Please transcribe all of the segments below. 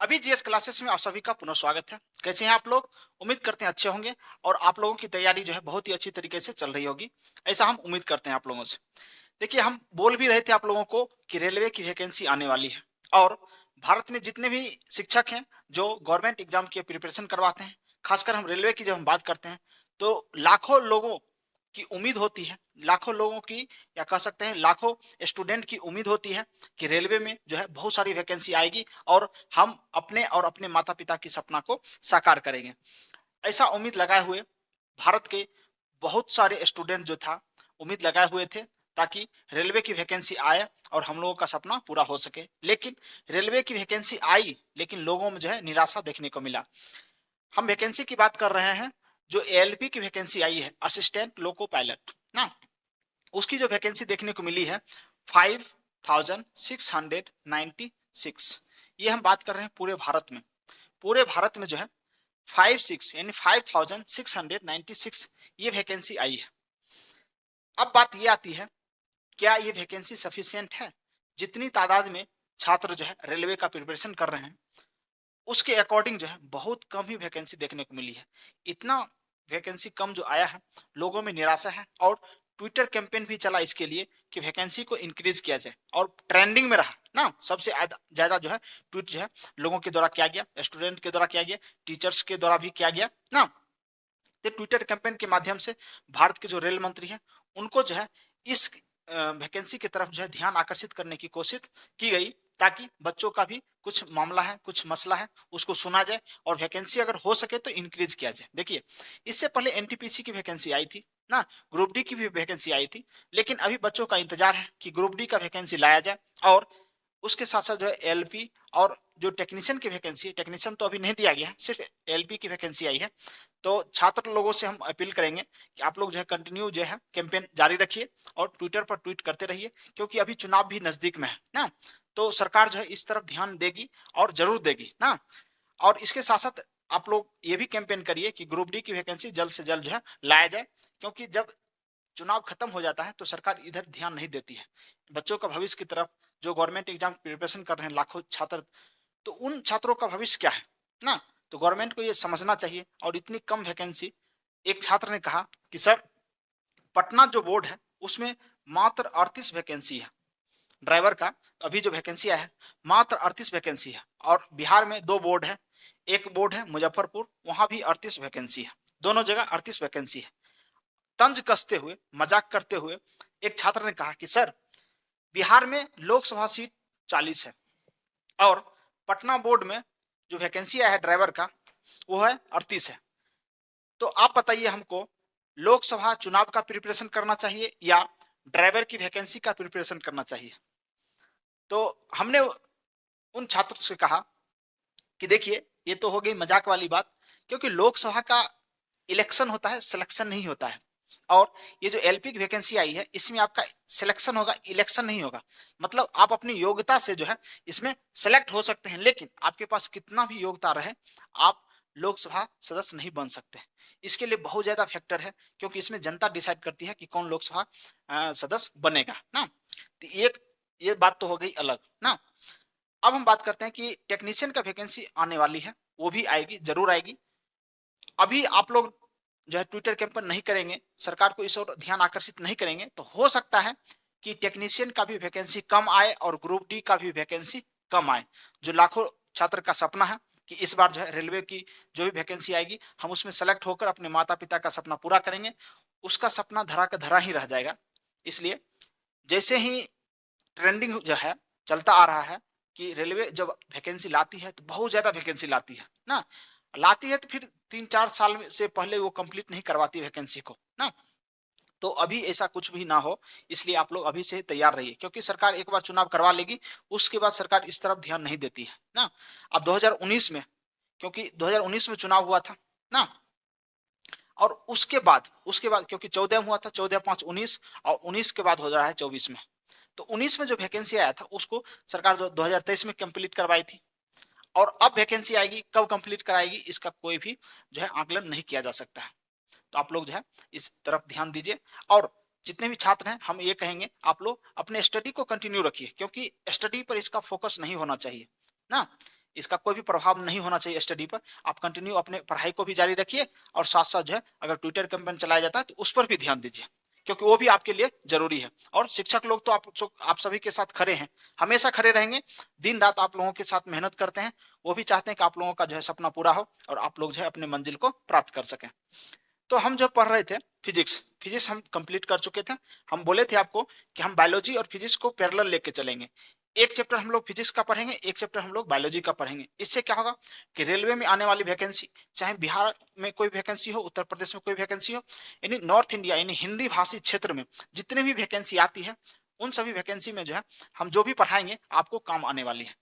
अभी GS classes में आप सभी का पुनः स्वागत है। कैसे हैं आप लोग? उम्मीद करते हैं अच्छे होंगे और आप लोगों की तैयारी जो है बहुत ही अच्छी तरीके से चल रही होगी। ऐसा हम उम्मीद करते हैं आप लोगों से। देखिए, हम बोल भी रहे थे आप लोगों को कि रेलवे की वैकेंसी आने वाली है और भारत में जितने भी शिक्षक हैं जो गवर्नमेंट एग्जाम की प्रिपरेशन करवाते हैं, खासकर हम रेलवे की जब हम बात करते हैं तो लाखों लोगों की उम्मीद होती है, लाखों लोगों की या कह सकते हैं लाखों स्टूडेंट की उम्मीद होती है कि रेलवे में जो है बहुत सारी वैकेंसी आएगी और हम अपने और अपने माता पिता की सपना को साकार करेंगे। ऐसा उम्मीद लगाए हुए भारत के बहुत सारे स्टूडेंट जो था उम्मीद लगाए हुए थे ताकि रेलवे की वैकेंसी आए और हम लोगों का सपना पूरा हो सके। लेकिन रेलवे की वैकेंसी आई लेकिन लोगों में जो है निराशा देखने को मिला। हम वैकेंसी की बात कर रहे हैं, जो एएलपी की वैकेंसी आई है, असिस्टेंट लोको पायलट ना, उसकी जो वैकेंसी देखने को मिली है 5696। ये हम बात कर रहे हैं पूरे भारत में। पूरे भारत में जो है 5696 ये वैकेंसी आई है। अब बात ये आती है, क्या ये वैकेंसी सफिशियंट है? जितनी तादाद में छात्र जो है रेलवे का प्रिपरेशन कर रहे हैं उसके अकॉर्डिंग जो है बहुत कम ही वैकेंसी देखने को मिली है। इतना वैकेंसी कम जो आया है, लोगों में निराशा है और ट्विटर कैंपेन भी चला इसके लिए कि वैकेंसी को इंक्रीज किया जाए और ट्रेंडिंग में रहा ना, सबसे ज्यादा जो है ट्वीट जो है लोगों के द्वारा किया गया, स्टूडेंट के द्वारा किया गया, टीचर्स के द्वारा भी किया गया ना। तो ट्विटर कैंपेन के माध्यम से भारत के जो रेल मंत्री हैं उनको जो है इस वैकेंसी की तरफ जो है ध्यान आकर्षित करने की कोशिश की गई ताकि बच्चों का भी कुछ मामला है, कुछ मसला है, उसको सुना जाए और वैकेंसी अगर हो सके तो इंक्रीज किया जाए। देखिए, इससे पहले एनटीपीसी की वैकेंसी आई थी ना, ग्रुप डी की भी वैकेंसी आई थी, लेकिन अभी बच्चों का इंतजार है कि ग्रुप डी का वैकेंसी लाया जाए और उसके साथ साथ जो है एलपी और जो टेक्नीशियन की वैकेंसी, टेक्नीशियन तो अभी नहीं दिया गया है, सिर्फ एलपी की वैकेंसी आई है। तो छात्र लोगों से हम अपील करेंगे कि आप लोग जो है कंटिन्यू जो है कैंपेन जारी रखिए और ट्विटर पर ट्वीट करते रहिए, क्योंकि अभी चुनाव भी नजदीक में है ना। तो सरकार जो है इस तरफ ध्यान देगी और जरूर देगी ना। और इसके साथ साथ आप लोग ये भी कैंपेन करिए कि ग्रुप डी की वैकेंसी जल्द से जल्द जो है लाया जाए, क्योंकि जब चुनाव खत्म हो जाता है तो सरकार इधर ध्यान नहीं देती है बच्चों का भविष्य की तरफ। जो गवर्नमेंट एग्जाम प्रिपरेशन कर रहे हैं लाखों छात्र, तो उन छात्रों का भविष्य क्या है ना। तो गवर्नमेंट को ये समझना चाहिए। और इतनी कम वैकेंसी, एक छात्र ने कहा कि सर, पटना जो बोर्ड है उसमें मात्र 38 वैकेंसी है ड्राइवर का। अभी जो वैकेंसी है मात्र 38 वैकेंसी है और बिहार में दो बोर्ड है, एक बोर्ड है मुजफ्फरपुर, वहां भी 38 वैकेंसी है, दोनों जगह 38 वैकेंसी है। तंज कसते हुए, मजाक करते हुए एक छात्र ने कहा कि सर, बिहार में लोकसभा सीट 40 है और पटना बोर्ड में जो वैकेंसी है ड्राइवर का वो है 38 है। तो आप बताइए हमको, लोकसभा चुनाव का प्रिपरेशन करना चाहिए या ड्राइवर की वैकेंसी का प्रिपरेशन करना चाहिए? तो हमने उन छात्रों से कहा कि देखिए, ये तो हो गई मजाक वाली बात, क्योंकि लोकसभा का इलेक्शन होता है, सिलेक्शन नहीं होता है। और ये जो एलपी की वैकेंसी आई है इसमें आपका सिलेक्शन होगा, इलेक्शन नहीं होगा। मतलब आप अपनी योग्यता से जो है इसमें सेलेक्ट हो सकते हैं, लेकिन आपके पास कितना भी योग्यता रहे, आप लोकसभा सदस्य नहीं बन सकते। इसके लिए बहुत ज्यादा फैक्टर है, क्योंकि इसमें जनता डिसाइड करती है कि कौन लोकसभा सदस्य बनेगा ना। तो एक ये बात तो हो गई अलग ना। अब हम बात करते हैं कि टेक्नीशियन का वैकेंसी आने वाली है, वो भी आएगी, जरूर आएगी। अभी आप लोग जो है ट्विटर कैंपेन नहीं करेंगे, सरकार को इस ओर ध्यान आकर्षित नहीं करेंगे, तो हो सकता है कि टेक्नीशियन का भी वैकेंसी कम आए और ग्रुप डी का भी वैकेंसी कम आए। जो लाखों छात्र का सपना है कि इस बार जो है रेलवे की जो भी वैकेंसी आएगी हम उसमें सेलेक्ट होकर अपने माता पिता का सपना पूरा करेंगे, उसका सपना धरा का धरा ही रह जाएगा। इसलिए जैसे ही ट्रेंडिंग जो है चलता आ रहा है कि रेलवे जब वैकेंसी लाती है तो बहुत ज्यादा वैकेंसी लाती है ना, लाती है तो फिर 3-4 साल से पहले वो कंप्लीट नहीं करवाती वैकेंसी को ना। तो अभी ऐसा कुछ भी ना हो, इसलिए आप लोग अभी से तैयार रहिए, क्योंकि सरकार एक बार चुनाव करवा लेगी, उसके बाद सरकार इस तरफ ध्यान नहीं देती है ना। अब 2019 में, क्योंकि 2019 में चुनाव हुआ था ना, और उसके बाद क्योंकि 14 में हुआ था, 14/5/19, और 19 के बाद हो रहा है 24 में। तो 19 में जो वैकेंसी आया था उसको सरकार 2023 में कंप्लीट करवाई थी, और अब वैकेंसी आएगी, कब कंप्लीट कराएगी इसका कोई भी जो है आकलन नहीं किया जा सकता है। तो आप लोग जो है इस तरफ ध्यान दीजिए। और जितने भी छात्र हैं हम ये कहेंगे, आप लोग अपने स्टडी को कंटिन्यू रखिए, क्योंकि स्टडी पर इसका फोकस नहीं होना चाहिए ना। इसका कोई भी प्रभाव नहीं होना चाहिए स्टडी पर। आप कंटिन्यू अपने पढ़ाई को भी जारी रखिए और साथ साथ जो है अगर ट्विटर कैंपेन चलाया जाता है तो उस पर भी ध्यान दीजिए, क्योंकि वो भी आपके लिए जरूरी है। और शिक्षक लोग तो आप सभी के साथ खड़े हैं, हमेशा खड़े रहेंगे, दिन रात आप लोगों के साथ मेहनत करते हैं। वो भी चाहते हैं कि आप लोगों का जो है सपना पूरा हो और आप लोग जो है अपने मंजिल को प्राप्त कर सकें। तो हम जब पढ़ रहे थे फिजिक्स, फिजिक्स हम कंप्लीट कर चुके थे। हम बोले थे आपको कि हम बायोलॉजी और फिजिक्स को पैरेलल लेके चलेंगे। एक चैप्टर हम लोग फिजिक्स का पढ़ेंगे, एक चैप्टर हम लोग बायोलॉजी का पढ़ेंगे। इससे क्या होगा कि रेलवे में आने वाली वैकेंसी, चाहे बिहार में कोई वैकेंसी हो, उत्तर प्रदेश में कोई वैकेंसी हो, यानी नॉर्थ इंडिया यानी हिंदी भाषी क्षेत्र में जितने भी वैकेंसी आती है, उन सभी वैकेंसी में जो है हम जो भी पढ़ाएंगे आपको काम आने वाली है।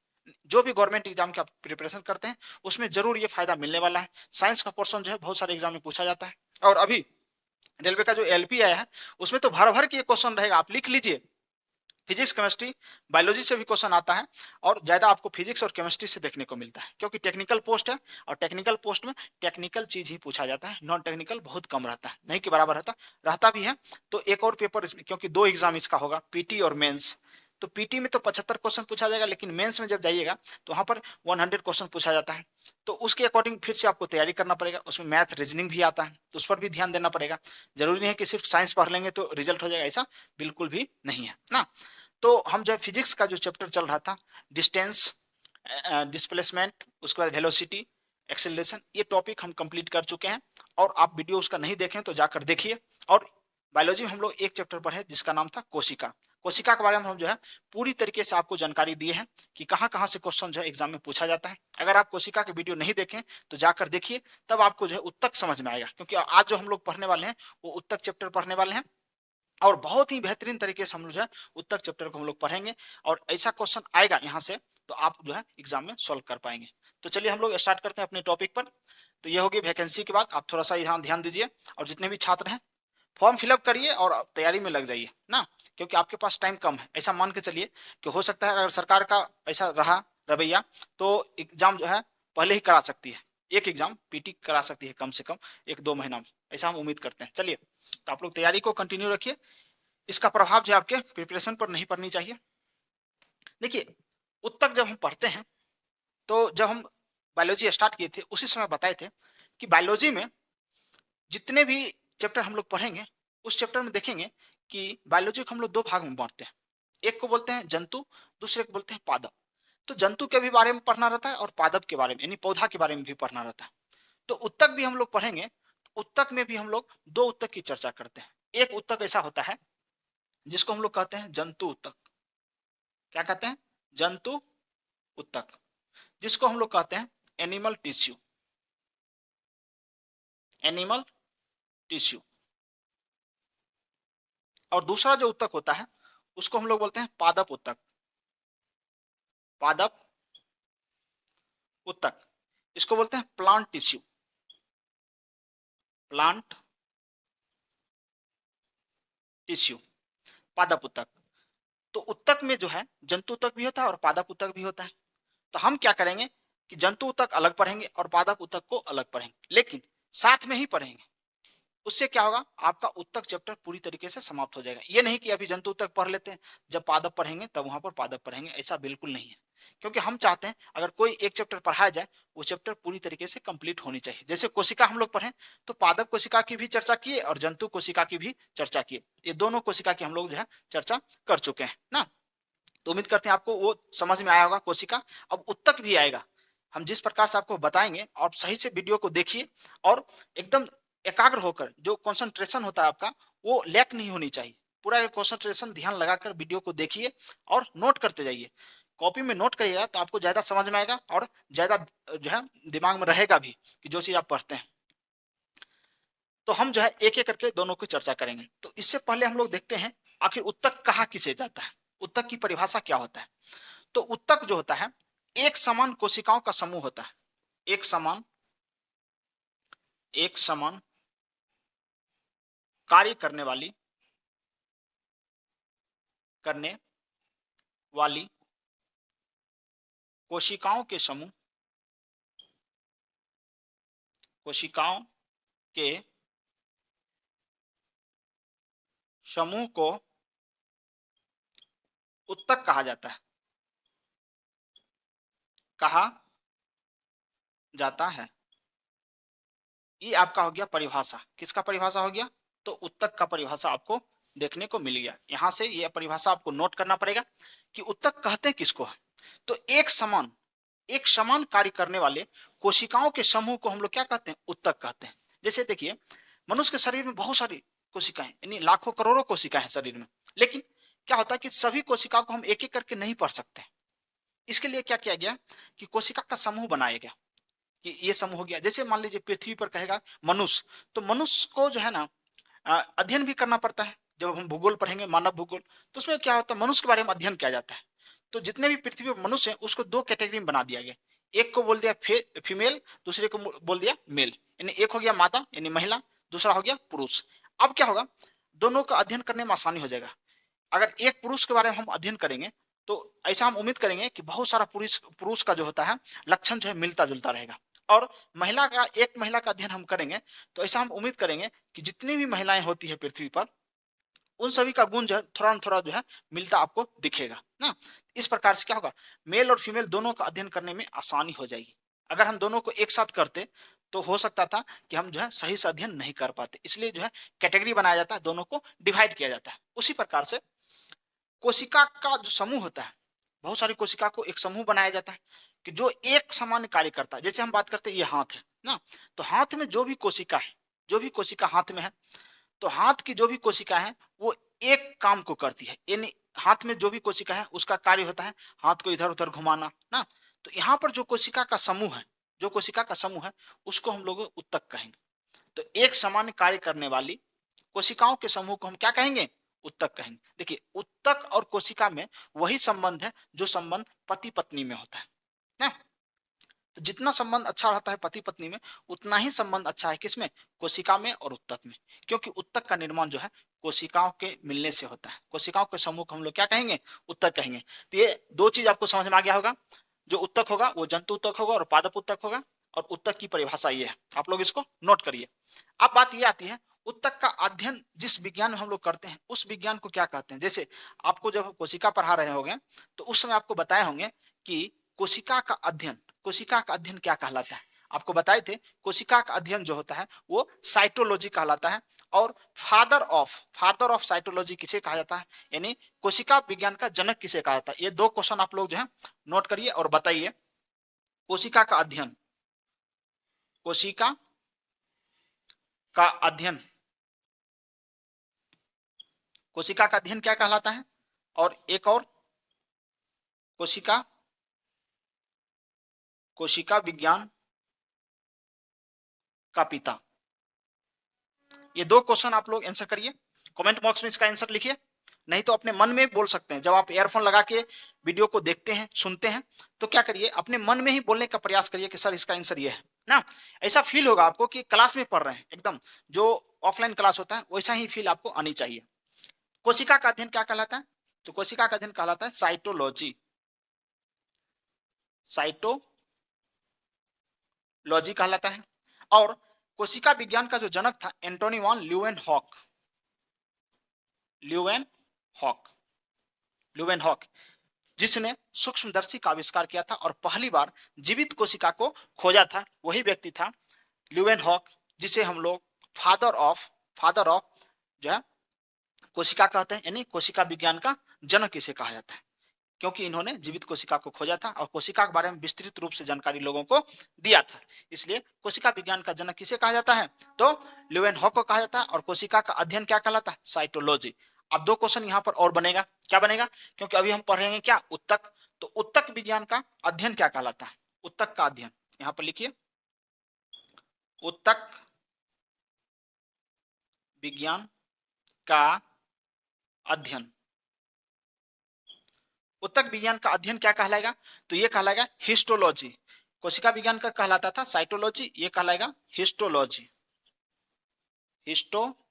जो भी गवर्नमेंट एग्जाम की आप प्रिपरेशन करते हैं उसमें जरूर ये फायदा मिलने वाला है। साइंस का पोर्शन जो है बहुत सारे एग्जाम में पूछा जाता है, और अभी रेलवे का जो एलपी आया है उसमें तो भर भर के क्वेश्चन रहेगा, आप लिख लीजिए। फिजिक्स केमिस्ट्री बायोलॉजी से भी क्वेश्चन आता है, और ज्यादा आपको फिजिक्स और केमिस्ट्री से देखने को मिलता है, क्योंकि टेक्निकल पोस्ट है और टेक्निकल पोस्ट में टेक्निकल चीज ही पूछा जाता है, नॉन टेक्निकल बहुत कम रहता है, नहीं के बराबर रहता रहता भी है। तो एक और पेपर इसमें, क्योंकि दो एग्जाम इसका होगा, पीटी और मेंस। तो पीटी में तो 75 क्वेश्चन पूछा जाएगा, लेकिन मेंस में जब जाइएगा तो वहां पर 100 क्वेश्चन पूछा जाता है। तो उसके अकॉर्डिंग फिर से आपको तैयारी करना पड़ेगा, उसमें मैथ रीजनिंग भी आता है, तो उस पर भी ध्यान देना पड़ेगा। जरूरी नहीं है कि सिर्फ साइंस पढ़ लेंगे तो रिजल्ट हो जाएगा, ऐसा बिल्कुल भी नहीं है ना। तो हम जो फिजिक्स का जो चैप्टर चल रहा था, डिस्टेंस, डिस्प्लेसमेंट, उसके बाद वेलोसिटी, एक्सेलरेशन, ये टॉपिक हम कंप्लीट कर चुके हैं। और आप वीडियो उसका नहीं देखें तो जाकर देखिए। और बायोलॉजी में हम लोग एक चैप्टर पढ़े जिसका नाम था कोशिका। कोशिका के बारे में हम जो है पूरी तरीके से आपको जानकारी दिए हैं कि कहाँ कहाँ से क्वेश्चन जो है एग्जाम में पूछा जाता है। अगर आप कोशिका के वीडियो नहीं देखें तो जाकर देखिए, तब आपको जो है उत्तक समझ में आएगा, क्योंकि आज जो हम लोग पढ़ने वाले हैं वो उत्तक चैप्टर पढ़ने वाले हैं, और बहुत ही बेहतरीन तरीके से हम लोग जो है उत्तर चैप्टर को हम लोग पढ़ेंगे, और ऐसा क्वेश्चन आएगा यहाँ से तो आप जो है एग्जाम में सॉल्व कर पाएंगे। तो चलिए हम लोग स्टार्ट करते हैं अपने टॉपिक पर। तो ये होगी वैकेंसी की बात, आप थोड़ा सा यहाँ ध्यान दीजिए, और जितने भी छात्र हैं फॉर्म फिलअप करिए और तैयारी में लग जाइए ना, क्योंकि आपके पास टाइम कम है। ऐसा मान के चलिए कि हो सकता है अगर सरकार का ऐसा रहा रवैया तो एग्जाम जो है पहले ही करा सकती है, एक एग्जाम पीटी करा सकती है कम से कम 1-2 महीना में, ऐसा हम उम्मीद करते हैं। चलिए, तो आप लोग तैयारी को कंटिन्यू रखिए, इसका प्रभाव जो आपके प्रिपरेशन पर नहीं पड़नी चाहिए। देखिए, उत्तक जब हम पढ़ते हैं तो जब हम बायोलॉजी स्टार्ट किए थे उसी समय बताए थे कि बायोलॉजी में जितने भी चैप्टर हम लोग पढ़ेंगे उस चैप्टर में देखेंगे कि बायोलॉजी को हम लोग दो भाग में बांटते हैं। एक को बोलते हैं जंतु, दूसरे को बोलते हैं पादप। तो जंतु के भी बारे में पढ़ना रहता है और पादप के बारे में यानी पौधा के बारे में भी पढ़ना रहता है। तो उत्तक भी हम लोग पढ़ेंगे, तो उत्तक में भी हम लोग दो उत्तक की चर्चा करते हैं। एक उत्तक ऐसा होता है जिसको हम लोग कहते हैं जंतु उत्तक। क्या कहते हैं? जंतु उत्तक, जिसको हम लोग कहते हैं एनिमल टिश्यू, एनिमल टिश्यू। और दूसरा जो उत्तक होता है उसको हम लोग बोलते हैं पादप उत्तक, पादप उत्तक। इसको बोलते हैं प्लांट टिश्यू, प्लांट टिश्यू, पादप उत्तक। तो उत्तक में जो है जंतु उत्तक भी होता है और पादप उत्तक भी होता है। तो हम क्या करेंगे कि जंतु उत्तक अलग पढ़ेंगे और पादप उत्तक को अलग पढ़ेंगे, लेकिन साथ में ही पढ़ेंगे। उससे क्या होगा, आपका उत्तक चैप्टर पूरी तरीके से समाप्त हो जाएगा। ये नहीं कि अभी जंतु उत्तक पढ़ लेते हैं, जब पादप पढ़ेंगे तब वहां पर पादप पढ़ेंगे, ऐसा बिल्कुल नहीं है। क्योंकि हम चाहते हैं अगर कोई एक चैप्टर पढ़ाया जाए वो चैप्टर पूरी तरीके से कंप्लीट होनी चाहिए। जैसे कोशिका हम लोग पढ़े तो पादप कोशिका की भी चर्चा किए और जंतु कोशिका की भी चर्चा किए, ये दोनों कोशिका की हम लोग जो है चर्चा कर चुके हैं ना। तो उम्मीद करते हैं आपको वो समझ में आया होगा कोशिका। अब उत्तक भी आएगा, हम जिस प्रकार से आपको बताएंगे आप सही से वीडियो को देखिए, और एकदम एकाग्र होकर, जो कंसंट्रेशन होता है आपका वो लैक नहीं होनी चाहिए। पूरा कंसंट्रेशन ध्यान लगाकर वीडियो को देखिए और नोट करते जाइए। कॉपी में नोट करिएगा तो आपको ज्यादा समझ में आएगा और ज्यादा जो है दिमाग में रहेगा भी कि जो चीज आप पढ़ते हैं। तो हम जो है एक एक करके दोनों की चर्चा करेंगे। तो इससे पहले हम लोग देखते हैं आखिर उत्तक कहाँ किसे जाता है, उत्तक की परिभाषा क्या होता है। तो उत्तक जो होता है एक समान कोशिकाओं का समूह होता है, एक समान, एक समान कार्य करने वाली कोशिकाओं के समूह, कोशिकाओं के समूह को उत्तक कहा जाता है, कहा जाता है। ये आपका हो गया परिभाषा। किसका परिभाषा हो गया? तो उत्तक का परिभाषा आपको देखने को मिल गया। यहां से ये परिभाषा आपको नोट करना पड़ेगा कि उत्तक कहते हैं किसको है। तो एक समान कार्य करने वाले कोशिकाओं के समूह को हम लोग क्या कहते हैं? उत्तक कहते हैं। जैसे देखिए, मनुष्य के शरीर में बहुत सारी कोशिकाएं, यानी लाखों करोड़ों कोशिकाएं हैं शरीर में, लेकिन क्या होता है कि सभी कोशिकाओं को हम एक एक करके नहीं पढ़ सकते। इसके लिए क्या किया गया कि कोशिका का समूह बनाया गया कि ये समूह हो गया। जैसे मान लीजिए पृथ्वी पर कहेगा मनुष्य, तो मनुष्य को जो है ना अध्ययन भी करना पड़ता है। जब हम भूगोल पढ़ेंगे, मानव भूगोल, तो उसमें क्या होता है, मनुष्य के बारे में अध्ययन किया जाता है। तो जितने भी पृथ्वी पर मनुष्य हैं उसको दो कैटेगरी में बना दिया गया। एक को बोल दिया फीमेल, दूसरे को बोल दिया मेल। यानी एक हो गया माता यानी महिला, दूसरा हो गया पुरुष। अब क्या होगा, दोनों का अध्ययन करने में आसानी हो जाएगा। अगर एक पुरुष के बारे में हम अध्ययन करेंगे तो ऐसा हम उम्मीद करेंगे कि बहुत सारा पुरुष पुरुष का जो होता है लक्षण जो है मिलता जुलता रहेगा। और एक महिला का अध्ययन हम करेंगे तो ऐसा हम उम्मीद करेंगे कि जितनी भी महिलाएं होती है पृथ्वी पर, उन सभी का गुण जो है थोड़ा न थोड़ा जो है मिलता आपको दिखेगा ना। इस प्रकार से क्या होगा, मेल और फीमेल दोनों का अध्ययन करने में आसानी हो जाएगी। अगर हम दोनों को एक साथ करते तो हो सकता था कि हम जो है सही से अध्ययन नहीं कर पाते। इसलिए जो है कैटेगरी बनाया जाता है, दोनों को डिवाइड किया जाता है। उसी प्रकार से कोशिका का जो समूह होता है, बहुत सारी कोशिका को एक समूह बनाया जाता है कि जो एक सामान्य कार्य करता है। जैसे हम बात करते हैं ये हाथ है ना, तो हाथ में जो भी कोशिका है, जो भी कोशिका हाथ में है, तो हाथ की जो भी कोशिका है वो एक काम को करती है। यानी हाथ में जो भी कोशिका है उसका कार्य होता है हाथ को इधर उधर घुमाना ना। तो यहाँ पर जो कोशिका का समूह है, जो कोशिका का समूह है उसको हम लोग उत्तक कहेंगे। तो एक सामान्य कार्य करने वाली कोशिकाओं के समूह को हम क्या कहेंगे? उत्तक कहेंगे। देखिए, उत्तक और कोशिका में वही संबंध है जो संबंध पति पत्नी में होता है ना। तो जितना संबंध अच्छा रहता है पति पत्नी में, उतना ही संबंध अच्छा है किसमें? कोशिका में और उत्तक में। क्योंकि उत्तक का निर्माण जो है कोशिकाओं के मिलने से होता है। कोशिकाओं के समूह को हम लोग क्या कहेंगे? उत्तक कहेंगे। तो ये दो चीज आपको समझ में आ गया होगा। जो उत्तक होगा वो जंतु उत्तक होगा और पादप उत्तक होगा। और उत्तक की परिभाषा ये है, आप लोग इसको नोट करिए। अब बात ये आती है, उत्तक का अध्ययन जिस विज्ञान में हम लोग करते हैं उस विज्ञान को क्या कहते हैं? जैसे आपको जब कोशिका पढ़ा रहे होंगे तो उस समय आपको बताए होंगे कि कोशिका का अध्ययन क्या कहलाता है। आपको बताए थे कोशिका का अध्ययन जो होता है वो साइटोलॉजी कहलाता है। और फादर ऑफ साइटोलॉजी किसे कहा जाता है, यानी कोशिका विज्ञान का जनक किसे कहा जाता है। ये दो क्वेश्चन आप लोग जो है नोट करिए और बताइए। कोशिका का अध्ययन, कोशिका का अध्ययन, कोशिका का अध्ययन क्या कहलाता है? और एक और, कोशिका कोशिका विज्ञान का पिता। ये दो क्वेश्चन आप लोग आंसर करिए, कमेंट बॉक्स में इसका आंसर लिखिए। नहीं तो अपने मन में बोल सकते हैं। जब आप ईयरफोन लगा के वीडियो को देखते हैं, सुनते हैं, तो क्या करिए, अपने मन में ही बोलने का प्रयास करिए कि सर इसका आंसर ये है ना। ऐसा फील होगा आपको कि क्लास में पढ़ रहे हैं, एकदम जो ऑफलाइन क्लास होता है वैसा ही फील आपको आनी चाहिए। कोशिका का अध्ययन क्या कहलाता है? तो कोशिका का अध्ययन कहलाता है साइटोलॉजी। साइटोलॉजी कहलाता है। और कोशिका विज्ञान का जो जनक था एंटोनी वॉन ल्यूवेनहॉक, ल्यूवेनहॉक जिसने सूक्ष्मदर्शी का आविष्कार किया था और पहली बार जीवित कोशिका को खोजा था, वही व्यक्ति था ल्यूवेनहॉक, जिसे हम लोग फादर ऑफ जो है कोशिका कहते हैं। यानी कोशिका विज्ञान का जनक इसे कहा जाता है, क्योंकि इन्होंने जीवित कोशिका को खोजा था और कोशिका के बारे में विस्तृत रूप से जानकारी लोगों को दिया था। इसलिए कोशिका विज्ञान का जनक किसे कहा जाता है? तो ल्यूवेनहॉक को कहा जाता है। और कोशिका का अध्ययन क्या कहलाता है? साइटोलॉजी। अब दो क्वेश्चन यहाँ पर और बनेगा, क्या बनेगा? क्योंकि अभी हम पढ़ेंगे क्या? उत्तक। तो उत्तक विज्ञान का अध्ययन क्या कहलाता है? उत्तक का अध्ययन यहाँ पर लिखिए, उत्तक विज्ञान का अध्ययन। उत्तक विज्ञान का अध्ययन क्या कहलाएगा? तो ये कहलाएगा हिस्टोलॉजी। कोशिका विज्ञान का कहलाता था साइटोलॉजी, ये कहलाएगा हिस्टोलॉजी। हिस्टोलॉजी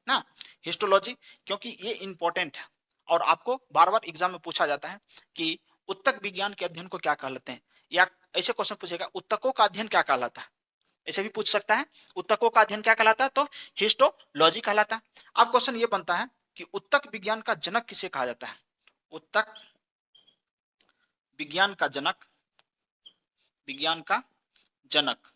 ना, हिस्टोलॉजी, क्योंकि ये इंपॉर्टेंट है और आपको बार बार एग्जाम में पूछा जाता है कि उत्तक विज्ञान के अध्ययन को क्या कहलाते हैं। या ऐसे क्वेश्चन पूछेगा उत्तकों का अध्ययन क्या कहलाता है, ऐसे भी पूछ सकता है। उत्तकों का अध्ययन क्या कहलाता है? तो हिस्टोलॉजी कहलाता है। अब क्वेश्चन ये बनता है कि उत्तक विज्ञान का जनक किसे कहा जाता है? उत्तक विज्ञान का जनक विज्ञान का जनक।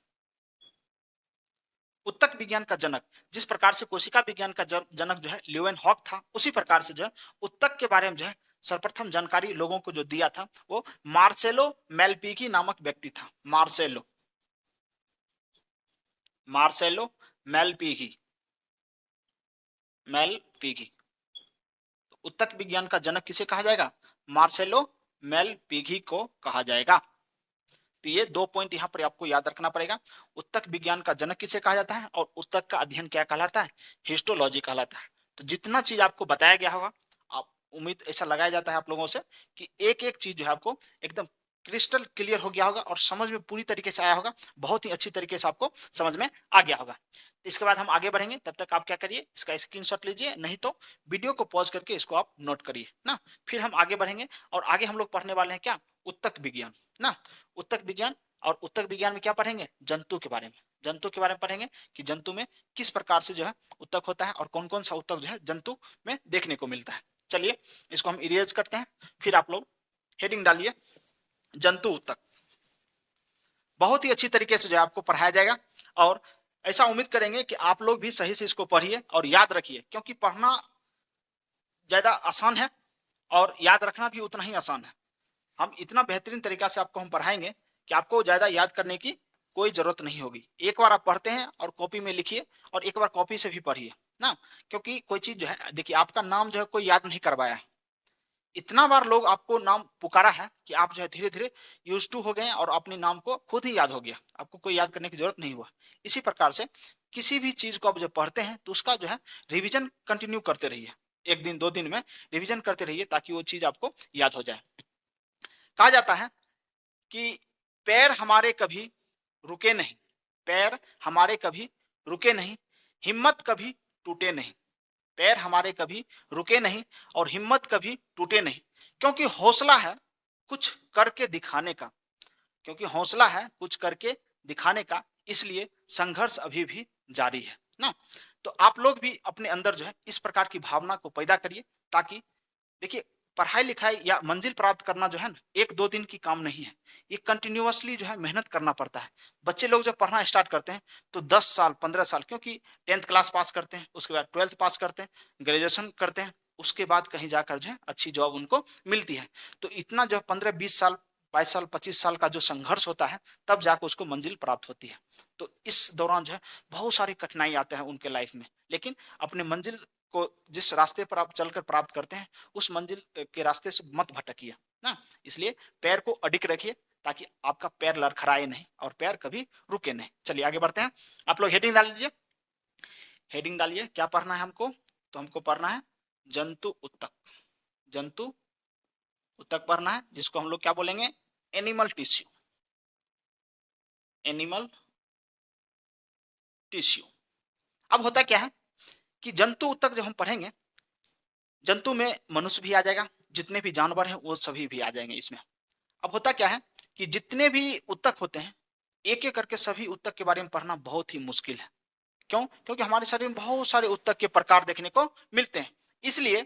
उत्तक विज्ञान का जनक, जिस प्रकार से कोशिका विज्ञान का जनक जो है ल्यूवेनहॉक था, उसी प्रकार से जो है उत्तक के बारे में जो है सर्वप्रथम जानकारी लोगों को जो दिया था वो मार्सेलो मेलपीकी नामक व्यक्ति था। मार्सेलो मार्सेलो मेलपीकी मेलपीकी उत्तक विज्ञान का जनक किसे कहा जाएगा? मार्सेलो मेलपीकी को कहा जाएगा। तो ये 2 पॉइंट यहाँ पर आपको याद रखना पड़ेगा। उत्तक विज्ञान का जनक किसे कहा जाता है और उत्तक का अध्ययन क्या कहलाता है? हिस्टोलॉजी कहलाता है। तो जितना चीज आपको बताया गया होगा, आप उम्मीद ऐसा लगाया जाता है आप लोगों से कि एक एक चीज जो है आपको एकदम क्रिस्टल क्लियर हो गया होगा और समझ में पूरी तरीके से आया होगा, बहुत ही अच्छी तरीके से आपको समझ में आ गया होगा। इसके बाद हम आगे बढ़ेंगे, तब तक आप क्या करिए, इसका स्क्रीनशॉट लीजिए, नहीं तो वीडियो को पॉज करके इसको आप नोट करिए ना। फिर हम आगे बढ़ेंगे और आगे हम लोग पढ़ने वाले हैं क्या? उत्तक विज्ञान ना। उत्तक विज्ञान, और उत्तक विज्ञान में क्या पढ़ेंगे? जंतु के बारे में। जंतु के बारे में पढ़ेंगे कि जंतु में किस प्रकार से जो है उत्तक होता है और कौन कौन सा उत्तक जो है जंतु में देखने को मिलता है। चलिए इसको हम इरेज करते हैं, फिर आप लोग हेडिंग डालिए जंतु उत्तक। बहुत ही अच्छी तरीके से जो है आपको पढ़ाया जाएगा और ऐसा उम्मीद करेंगे कि आप लोग भी सही से इसको पढ़िए और याद रखिए, क्योंकि पढ़ना ज्यादा आसान है और याद रखना भी उतना ही आसान है। हम इतना बेहतरीन तरीका से आपको हम पढ़ाएंगे कि आपको ज्यादा याद करने की कोई जरूरत नहीं होगी। एक बार आप पढ़ते हैं और कॉपी में लिखिए और एक बार कॉपी से भी पढ़िए ना, क्योंकि कोई चीज जो है, देखिए आपका नाम जो है कोई याद नहीं करवाया है, इतना बार लोग आपको नाम पुकारा है कि आप जो है धीरे धीरे यूज टू हो गए और अपने नाम को खुद ही याद हो गया, आपको कोई याद करने की जरूरत नहीं हुआ। इसी प्रकार से किसी भी चीज को आप जब पढ़ते हैं तो उसका जो है रिविजन कंटिन्यू करते रहिए, 1 दिन 2 दिन में रिविजन करते रहिए ताकि वो चीज आपको याद हो जाए। कहा जाता है कि पैर हमारे कभी रुके नहीं, पैर हमारे कभी रुके नहीं, हिम्मत कभी टूटे नहीं। पैर हमारे कभी रुके नहीं और हिम्मत कभी टूटे नहीं, क्योंकि हौसला है कुछ करके दिखाने का, क्योंकि हौसला है कुछ करके दिखाने का, इसलिए संघर्ष अभी भी जारी है ना। तो आप लोग भी अपने अंदर जो है इस प्रकार की भावना को पैदा करिए, ताकि देखिए पढ़ाई लिखाई या मंजिल प्राप्त करना जो है ना 1 2 दिन की काम नहीं है, ये कंटिन्यूअसली जो है मेहनत करना पड़ता है। बच्चे लोग जब पढ़ना स्टार्ट करते हैं तो 10 साल 15 साल, क्योंकि 10th क्लास पास करते हैं, उसके बाद 12th पास करते हैं, ग्रेजुएशन करते हैं, उसके बाद कहीं जाकर जो है अच्छी जॉब उनको मिलती है। तो इतना जो 15 20 साल 22 साल 25 साल का जो संघर्ष होता है, तब जाकर उसको मंजिल प्राप्त होती है। तो इस दौरान जो है बहुत सारी कठिनाई आते हैं उनके लाइफ में, लेकिन अपने मंजिल को जिस रास्ते पर आप चलकर प्राप्त करते हैं उस मंजिल के रास्ते से मत भटकिए ना। इसलिए पैर को अडिग रखिए ताकि आपका पैर लड़खड़ाए नहीं और पैर कभी रुके नहीं। चलिए आगे बढ़ते हैं, आप लोग हेडिंग डाल लीजिए। हेडिंग डालिए, क्या पढ़ना है हमको? तो हमको पढ़ना है जंतु उत्तक। जंतु उत्तक पढ़ना है, जिसको हम लोग क्या बोलेंगे? Animal tissue. Animal tissue. अब होता क्या है कि जंतु उत्तक जब हम पढ़ेंगे, जंतु में मनुष्य भी आ जाएगा, जितने भी जानवर हैं वो सभी भी आ जाएंगे इसमें। अब होता क्या है कि जितने भी उत्तक होते हैं, एक एक करके सभी उत्तक के बारे में पढ़ना बहुत ही मुश्किल है। क्यों? क्योंकि हमारे शरीर में बहुत सारे उत्तक के प्रकार देखने को मिलते हैं। इसलिए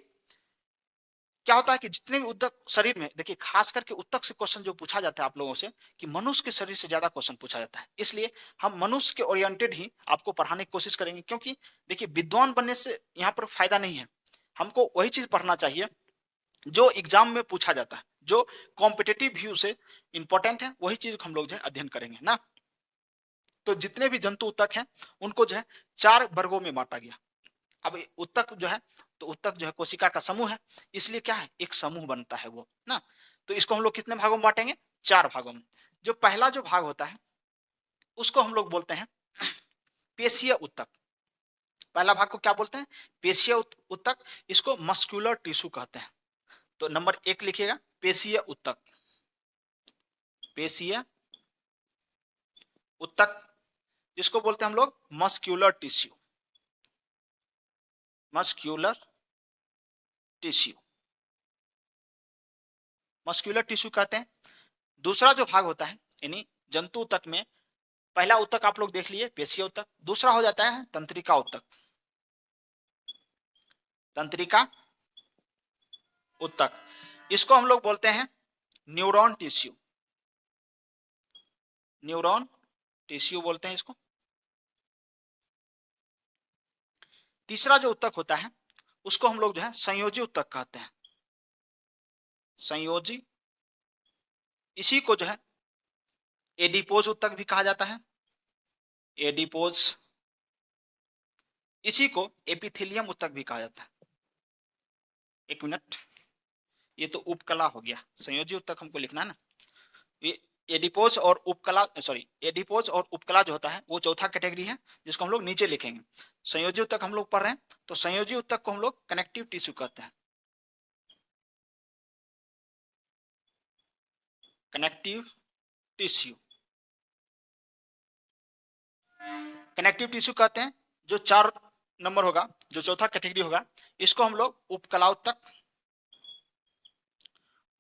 क्या होता है कि जितने भी उत्तक शरीर में, देखिए खास करके उत्तक से क्वेश्चन जो पूछा जाता है आप लोगों से, कि मनुष्य के शरीर से ज्यादा क्वेश्चन पूछा जाता है, इसलिए हम मनुष्य के ओरिएंटेड ही आपको पढ़ाने की कोशिश करेंगे। क्योंकि देखिए विद्वान बनने से यहाँ पर फायदा नहीं है, हमको वही चीज पढ़ना चाहिए जो एग्जाम में पूछा जाता है, जो कॉम्पिटेटिव व्यू से इंपॉर्टेंट है, वही चीज हम लोग जो है अध्ययन करेंगे ना। तो जितने भी जंतु उत्तक हैं उनको जो है 4 वर्गों में बांटा गया। अब उत्तक जो है, तो उत्तक जो है कोशिका का समूह है, इसलिए क्या है, एक समूह बनता है वो ना। तो इसको हम लोग कितने भागों में बांटेंगे? 4 भागों में। जो पहला जो भाग होता है उसको हम लोग बोलते हैं पेशीय उत्तक। पहला भाग को क्या बोलते हैं? पेशीय उत्तक। इसको मस्कुलर टिश्यू कहते हैं। तो नंबर 1 लिखिएगा, पेशीय उत्तक। पेशीय उत्तक जिसको बोलते हैं हम लोग muscular tissue. Muscular tissue, muscular tissue कहते हैं। दूसरा जो भाग होता है यानी जंतु उत्तक में, पहला उत्तक आप लोग देख लिए पेशीय उत्तक, दूसरा हो जाता है तंत्रिका उत्तक। तंत्रिका उत्तक, इसको हम लोग बोलते हैं न्यूरॉन टिश्यू। न्यूरॉन टिश्यू बोलते हैं इसको। तीसरा जो ऊतक होता है उसको हम लोग जो है संयोजी ऊतक कहते हैं, संयोजी। इसी को जो है एडिपोज ऊतक भी कहा जाता है, एडिपोज। इसी को एपिथेलियम ऊतक भी कहा जाता है। एक मिनट, ये तो उपकला हो गया, संयोजी ऊतक हमको लिखना है ना। ये एडिपोज और उपकला, सॉरी, एडिपोज और उपकला जो होता है वो चौथा कैटेगरी है जिसको हम लोग नीचे लिखेंगे। संयोजी ऊतक हम लोग पढ़ रहे हैं, तो संयोजी ऊतक को हम लोग कनेक्टिव टिश्यू कहते हैं, कनेक्टिव टिश्यू। कनेक्टिव टिश्यू कहते हैं जो 4 नंबर होगा, जो चौथा कैटेगरी होगा, इसको हम लोग उपकला ऊतक,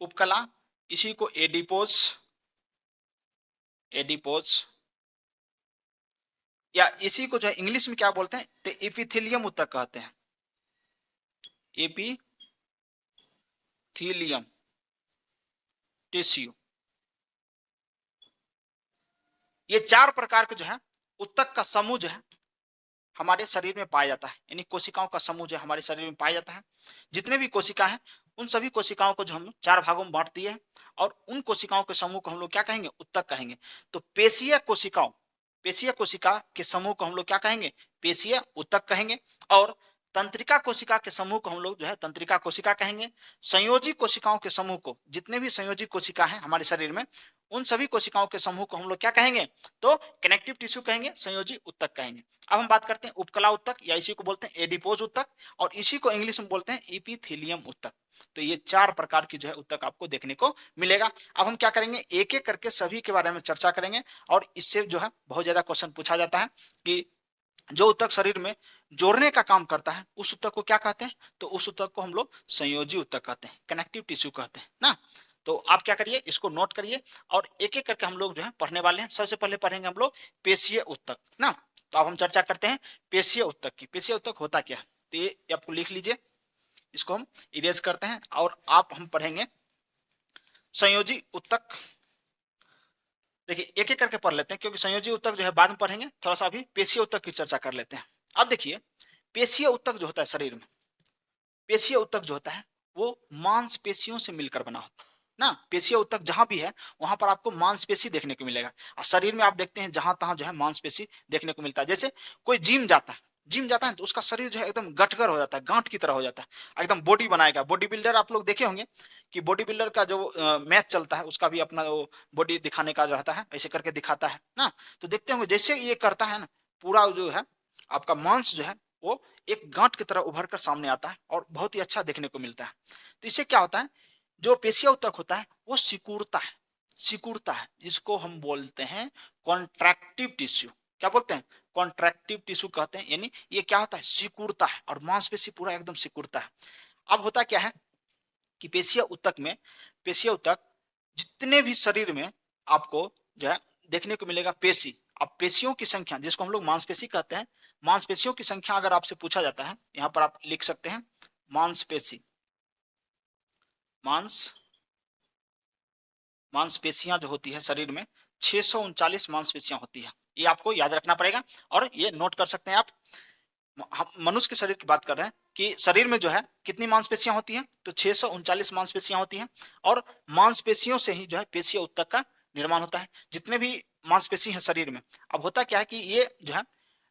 उपकला। इसी को एडिपोज, एडिपोज, या इसी को जो है इंग्लिश में क्या बोलते हैं, तो एपिथेलियम ऊतक कहते हैं, एपिथेलियम टिश्यू। ये 4 प्रकार के जो है ऊतक का समूह जो है हमारे शरीर में पाया जाता है, यानी कोशिकाओं का समूह जो हमारे शरीर में पाया जाता है। जितने भी कोशिका हैं उन सभी कोशिकाओं को जो हम 4 भागों में बांट दिए हैं, और उन कोशिकाओं के समूह को हम लोग क्या कहेंगे, ऊतक कहेंगे। तो पेशीय कोशिकाओं, पेशीय कोशिका के समूह को हम लोग क्या कहेंगे, पेशीय ऊतक कहेंगे। और तंत्रिका कोशिका के समूह को हम लोग जो है तंत्रिका कोशिका कहेंगे। संयोजी कोशिकाओं के समूह को, जितने भी संयोजी कोशिका हैं हमारे शरीर में, उन सभी कोशिकाओं के समूह को हम लोग क्या कहेंगे, तो कनेक्टिव टिश्यू कहेंगे, संयोजी ऊतक कहेंगे। अब हम बात करते हैं उपकला ऊतक, या इसी को बोलते हैं एडिपोज ऊतक, और इसी को इंग्लिश में बोलते हैं एपिथेलियम ऊतक। तो ये 4 प्रकार की जो है ऊतक आपको देखने को मिलेगा। अब हम क्या करेंगे, एक एक करके सभी के बारे में चर्चा करेंगे, और इससे जो है बहुत ज्यादा क्वेश्चन पूछा जाता है कि जो ऊतक शरीर में जोड़ने का काम करता है उस ऊतक को क्या कहते हैं, तो उस ऊतक को हम लोग संयोजी ऊतक कहते हैं, कनेक्टिव टिश्यू कहते हैं ना। तो आप क्या करिए, इसको नोट करिए, और एक एक करके हम लोग जो है पढ़ने वाले हैं। सबसे पहले पढ़ेंगे हम लोग पेशीय ऊतक ना। तो अब हम चर्चा करते हैं पेशीय ऊतक की। पेशीय ऊतक होता क्या है, तो ये आपको लिख लीजिए, इसको हम इरेज करते हैं, और आप हम पढ़ेंगे संयोजी ऊतक। देखिए एक एक करके पढ़ लेते हैं, क्योंकि संयोजी ऊतक जो है बाद में पढ़ेंगे, थोड़ा सा अभी पेशीय ऊतक की चर्चा कर लेते हैं। अब देखिए, पेशीय ऊतक जो होता है शरीर में, पेशीय ऊतक जो होता है वो मांसपेशियों से मिलकर बना होता है ना। पेशीय ऊतक जहां भी है वहां पर आपको मांसपेशी देखने को मिलेगा। और शरीर में आप देखते हैं जहां तहां जो है मांसपेशी देखने को मिलता है। जैसे कोई जिम जाता है, जिम जाता है तो उसका शरीर जो है एकदम गठगर हो जाता है, गांठ की तरह हो जाता है, एकदम बॉडी बनाएगा। बॉडी बिल्डर आप लोग देखे होंगे कि बॉडी बिल्डर का जो मैच चलता है उसका भी अपना वो बॉडी दिखाने का रहता है, ऐसे करके दिखाता है ना। तो देखते होंगे जैसे ये करता है ना, पूरा जो है आपका मांस जो है वो एक गांठ की तरह उभर कर सामने आता है, और बहुत ही अच्छा देखने को मिलता है। तो इससे क्या होता है, जो पेशीय ऊतक होता है वो सिकुड़ता है, सिकुड़ता है, जिसको हम बोलते हैं कॉन्ट्रैक्टिव टिश्यू। क्या बोलते हैं, कॉन्ट्रैक्टिव टिश्यू कहते हैं। यानी ये क्या होता है, सिकुड़ता है, और मांसपेशी पूरा एकदम सिकुड़ता है। अब होता क्या है कि पेशीय ऊतक में, पेशीय ऊतक जितने भी शरीर में आपको जो है देखने को मिलेगा पेशी। अब पेशियों की संख्या, जिसको हम लोग मांसपेशी कहते हैं, मांसपेशियों की संख्या अगर आपसे पूछा जाता है, यहां पर आप लिख सकते हैं मांसपेशी, मांसपेशियां जो होती है शरीर में 639 मांसपेशियां होती है। ये आपको याद रखना पड़ेगा, और ये नोट कर सकते हैं आप। हम मनुष्य के शरीर की बात कर रहे हैं कि शरीर में जो है कितनी मांसपेशियां होती हैं, तो 639 मांसपेशियां होती हैं, और मांसपेशियों से ही जो है पेशीय ऊतक का निर्माण होता है, जितने भी मांसपेशी हैं शरीर में। अब होता क्या है कि ये जो है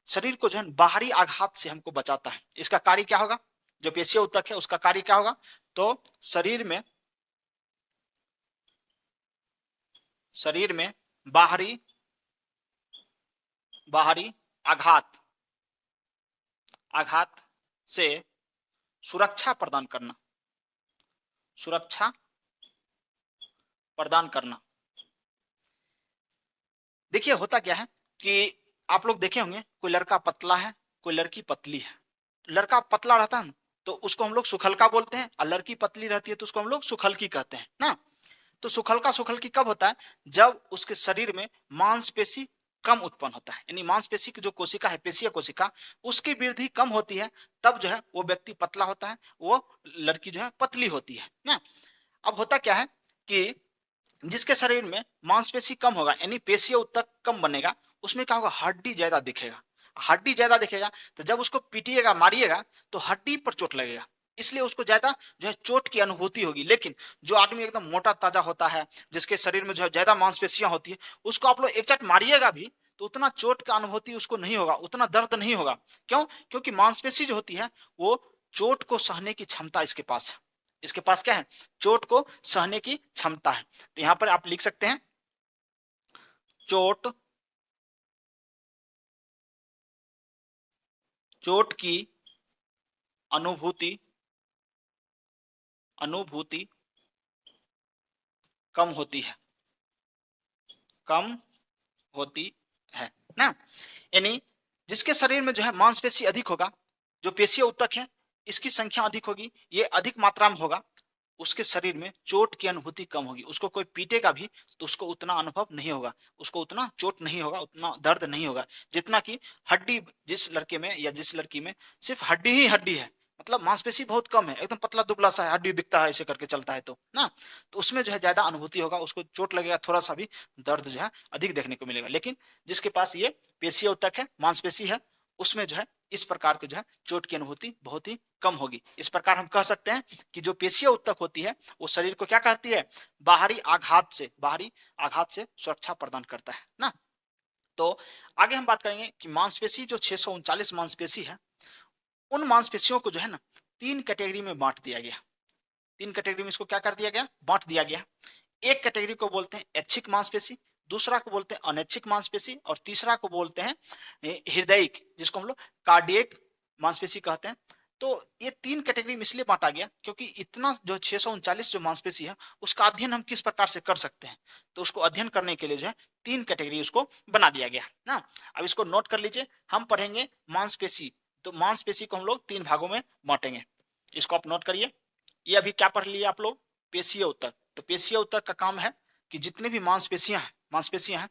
शरीर को जो है बाहरी आघात से हमको बचाता है। इसका कार्य क्या होगा, जो पेशीय ऊतक है उसका कार्य क्या होगा, तो शरीर में बाहरी बाहरी आघात, आघात से सुरक्षा प्रदान करना, सुरक्षा प्रदान करना। देखिए होता क्या है कि आप लोग देखे होंगे कोई लड़का पतला है, कोई लड़की पतली है। लड़का पतला रहता है तो उसको हम लोग सुखलका बोलते हैं, और लड़की पतली रहती है तो उसको हम लोग सुखलकी कहते हैं ना। तो सुखलका सुखलकी कब होता है, जब उसके शरीर में मांसपेशी कम उत्पन्न होता है, यानी मांसपेशी की जो कोशिका है, पेशीय कोशिका, उसकी वृद्धि कम होती है, तब जो है वो व्यक्ति पतला होता है, वो लड़की जो है पतली होती है ना। अब होता क्या है कि जिसके शरीर में मांसपेशी कम होगा यानी पेशीय ऊतक कम बनेगा, उसमें क्या होगा, हड्डी ज्यादा दिखेगा। हड्डी ज्यादा दिखेगा तो जब उसको पीटिएगा मारिएगा तो हड्डी पर चोट लगेगा, इसलिए उसको ज्यादा जो है चोट की अनुभूति होगी। लेकिन जो आदमी एकदम मोटा ताजा होता है, जिसके शरीर में जो है ज्यादा मांसपेशियां होती है, उसको आप लोग एक चट मारिएगा भी तो उतना चोट का अनुभूति उसको नहीं होगा, उतना दर्द नहीं होगा। क्यों? क्योंकि मांसपेशी जो होती है वो चोट को सहने की क्षमता इसके पास है। इसके पास क्या है? चोट को सहने की क्षमता है। तो यहां पर आप लिख सकते हैं चोट, चोट की अनुभूति, अनुभूति कम होती है, कम होती है ना। यानी जिसके शरीर में जो है मांसपेशी अधिक होगा, जो पेशीय ऊतक है इसकी संख्या अधिक होगी, ये अधिक मात्रा में होगा, उसके शरीर में चोट की अनुभूति कम होगी। उसको कोई पीटेगा भी तो उसको उतना अनुभव नहीं होगा, उसको उतना चोट नहीं होगा, उतना दर्द नहीं होगा, जितना कि हड्डी जिस लड़के में या जिस लड़की में सिर्फ हड्डी ही हड्डी है, मतलब मांसपेशी बहुत कम है, एकदम पतला दुबला सा है, हड्डी दिखता है ऐसे करके चलता है तो ना, तो उसमें जो है ज्यादा अनुभूति होगा, उसको चोट लगेगा, थोड़ा सा भी दर्द जो है अधिक देखने को मिलेगा। लेकिन जिसके पास ये पेशीय ऊतक है, मांसपेशी है, उसमें जो है इस प्रकार के जो है चोट की अनुभूति बहुत ही कम होगी। इस प्रकार हम कह सकते हैं कि जो पेशीय ऊतक होती है वो शरीर को क्या कहती है, बाहरी आघात से, बाहरी आघात से सुरक्षा प्रदान करता है ना। तो आगे हम बात करेंगे कि मांसपेशी जो 639 मांसपेशी है, उन मांसपेशियों को जो है ना तीन कैटेगरी में बांट दिया गया। तीन कैटेगरी में इसको क्या कर दिया गया, बांट दिया गया। एक कैटेगरी को बोलते हैं ऐच्छिक मांसपेशी, दूसरा को बोलते हैं अनैच्छिक मांसपेशी, और तीसरा को बोलते हैं हृदयिक, जिसको हम लोग कार्डियक मांसपेशी कहते हैं। तो ये तीन कैटेगरी में इसलिए बांटा गया क्योंकि इतना जो 639 जो मांसपेशी है उसका अध्ययन हम किस प्रकार से कर सकते हैं, तो उसको अध्ययन करने के लिए जो है तीन कैटेगरी उसको बना दिया गया ना। अब इसको नोट कर लीजिए, हम पढ़ेंगे मांसपेशी, तो मांसपेशी को हम लोग तीन भागों में बांटेंगे, इसको आप नोट करिए। ये अभी क्या पढ़ लिए आप लोग, पेशीय ऊतक। तो पेशीय ऊतक का काम है कि जितनी भी मांसपेशियां हैं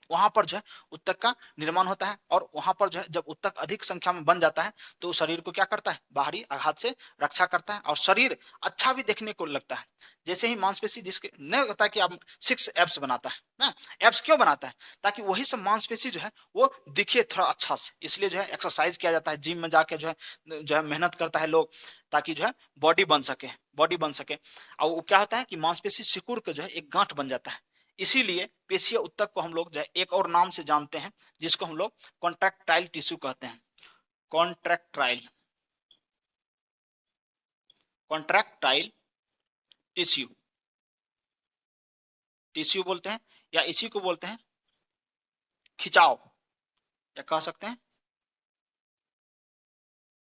वहां पर जो है उत्तक का निर्माण होता है, और वहां पर जो है जब उत्तक अधिक संख्या में बन जाता है तो शरीर को क्या करता है, बाहरी आघात से रक्षा करता है, और शरीर अच्छा भी देखने को लगता है। जैसे ही मांसपेशी जिसके नहीं होता कि आप 6 एब्स बनाता है ना, एब्स क्यों बनाता है, ताकि वही सब मांसपेशी जो है वो दिखे थोड़ा अच्छा से, इसलिए जो है एक्सरसाइज किया जाता है, जिम में जाके जो है मेहनत करता है लोग, ताकि जो है बॉडी बन सके, बॉडी बन सके। और वो क्या होता है कि मांसपेशी सिकुड़ के जो है एक गांठ बन जाता है, इसीलिए पेशीय ऊतक को हम लोग जो है एक और नाम से जानते हैं, जिसको हम लोग कॉन्ट्रैक्टाइल टिश्यू कहते हैं। कॉन्ट्रैक्टाइल, कॉन्ट्रैक्टाइल टिश्यू, टिश्यू बोलते हैं, या इसी को बोलते हैं खिंचाव, या कह सकते हैं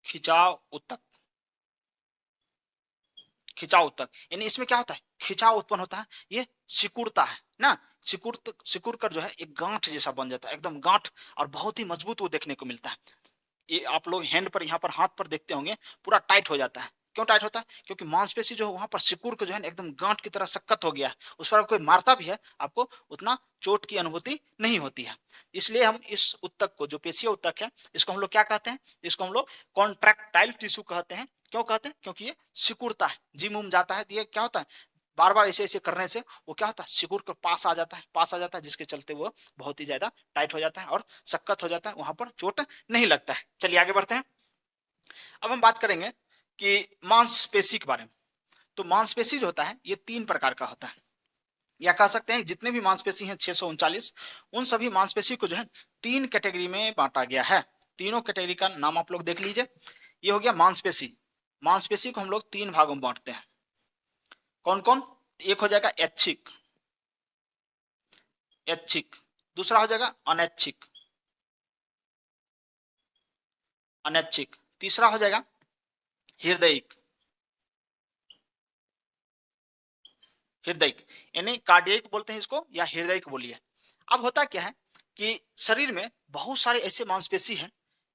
खिंचाव ऊतक। खिंचाव ऊतक यानी इसमें क्या होता है, खिंचाव उत्पन्न होता है, ये सिकुड़ता है ना, सिकुड़ कर जो है एक गांठ जैसा बन जाता है, एकदम गांठ, और बहुत ही मजबूत वो देखने को मिलता है। ये आप लोग हैंड पर, यहाँ पर हाथ पर देखते होंगे, पूरा टाइट हो जाता है। क्यों टाइट होता है? क्योंकि मांसपेशी जो है वहां पर सिकुड़ के जो है एकदम गांठ की तरह सख्त हो गया है, उस पर कोई मारता भी है आपको उतना चोट की अनुभूति नहीं होती है। इसलिए हम इस उत्तक को, जो पेशीय उत्तक है, इसको हम लोग क्या कहते हैं, इसको हम लोग कॉन्ट्रैक्टाइल टिश्यू कहते हैं। क्यों कहते हैं? क्योंकि ये सिकुड़ता है, जिम उम जाता है तो ये क्या होता है, बार बार ऐसे ऐसे करने से वो क्या होता है, सिकुड़ कर पास आ जाता है, पास आ जाता है, जिसके चलते वो बहुत ही ज्यादा टाइट हो जाता है और सख्त हो जाता है, वहां पर चोट नहीं लगता है। चलिए आगे बढ़ते हैं। अब हम बात करेंगे कि मांसपेशी के बारे में। तो मांसपेशी जो होता है ये तीन प्रकार का होता है, या कह सकते हैं जितने भी मांसपेशी हैं 639, उन सभी मांसपेशी को जो है तीन कैटेगरी में बांटा गया है। तीनों कैटेगरी का नाम आप लोग देख लीजिए। ये हो गया मांसपेशी। मांसपेशी को हम लोग तीन भागों में बांटते हैं। कौन कौन? एक हो जाएगा ऐच्छिक, ऐच्छिक। दूसरा हो जाएगा अनैच्छिक, अनैच्छिक। तीसरा हो जाएगा हृदयिक, हृदयिक यानी कार्डियक बोलते हैं इसको, या हृदयिक बोलिए। अब होता क्या है कि शरीर में बहुत सारे ऐसे मांसपेशी हैं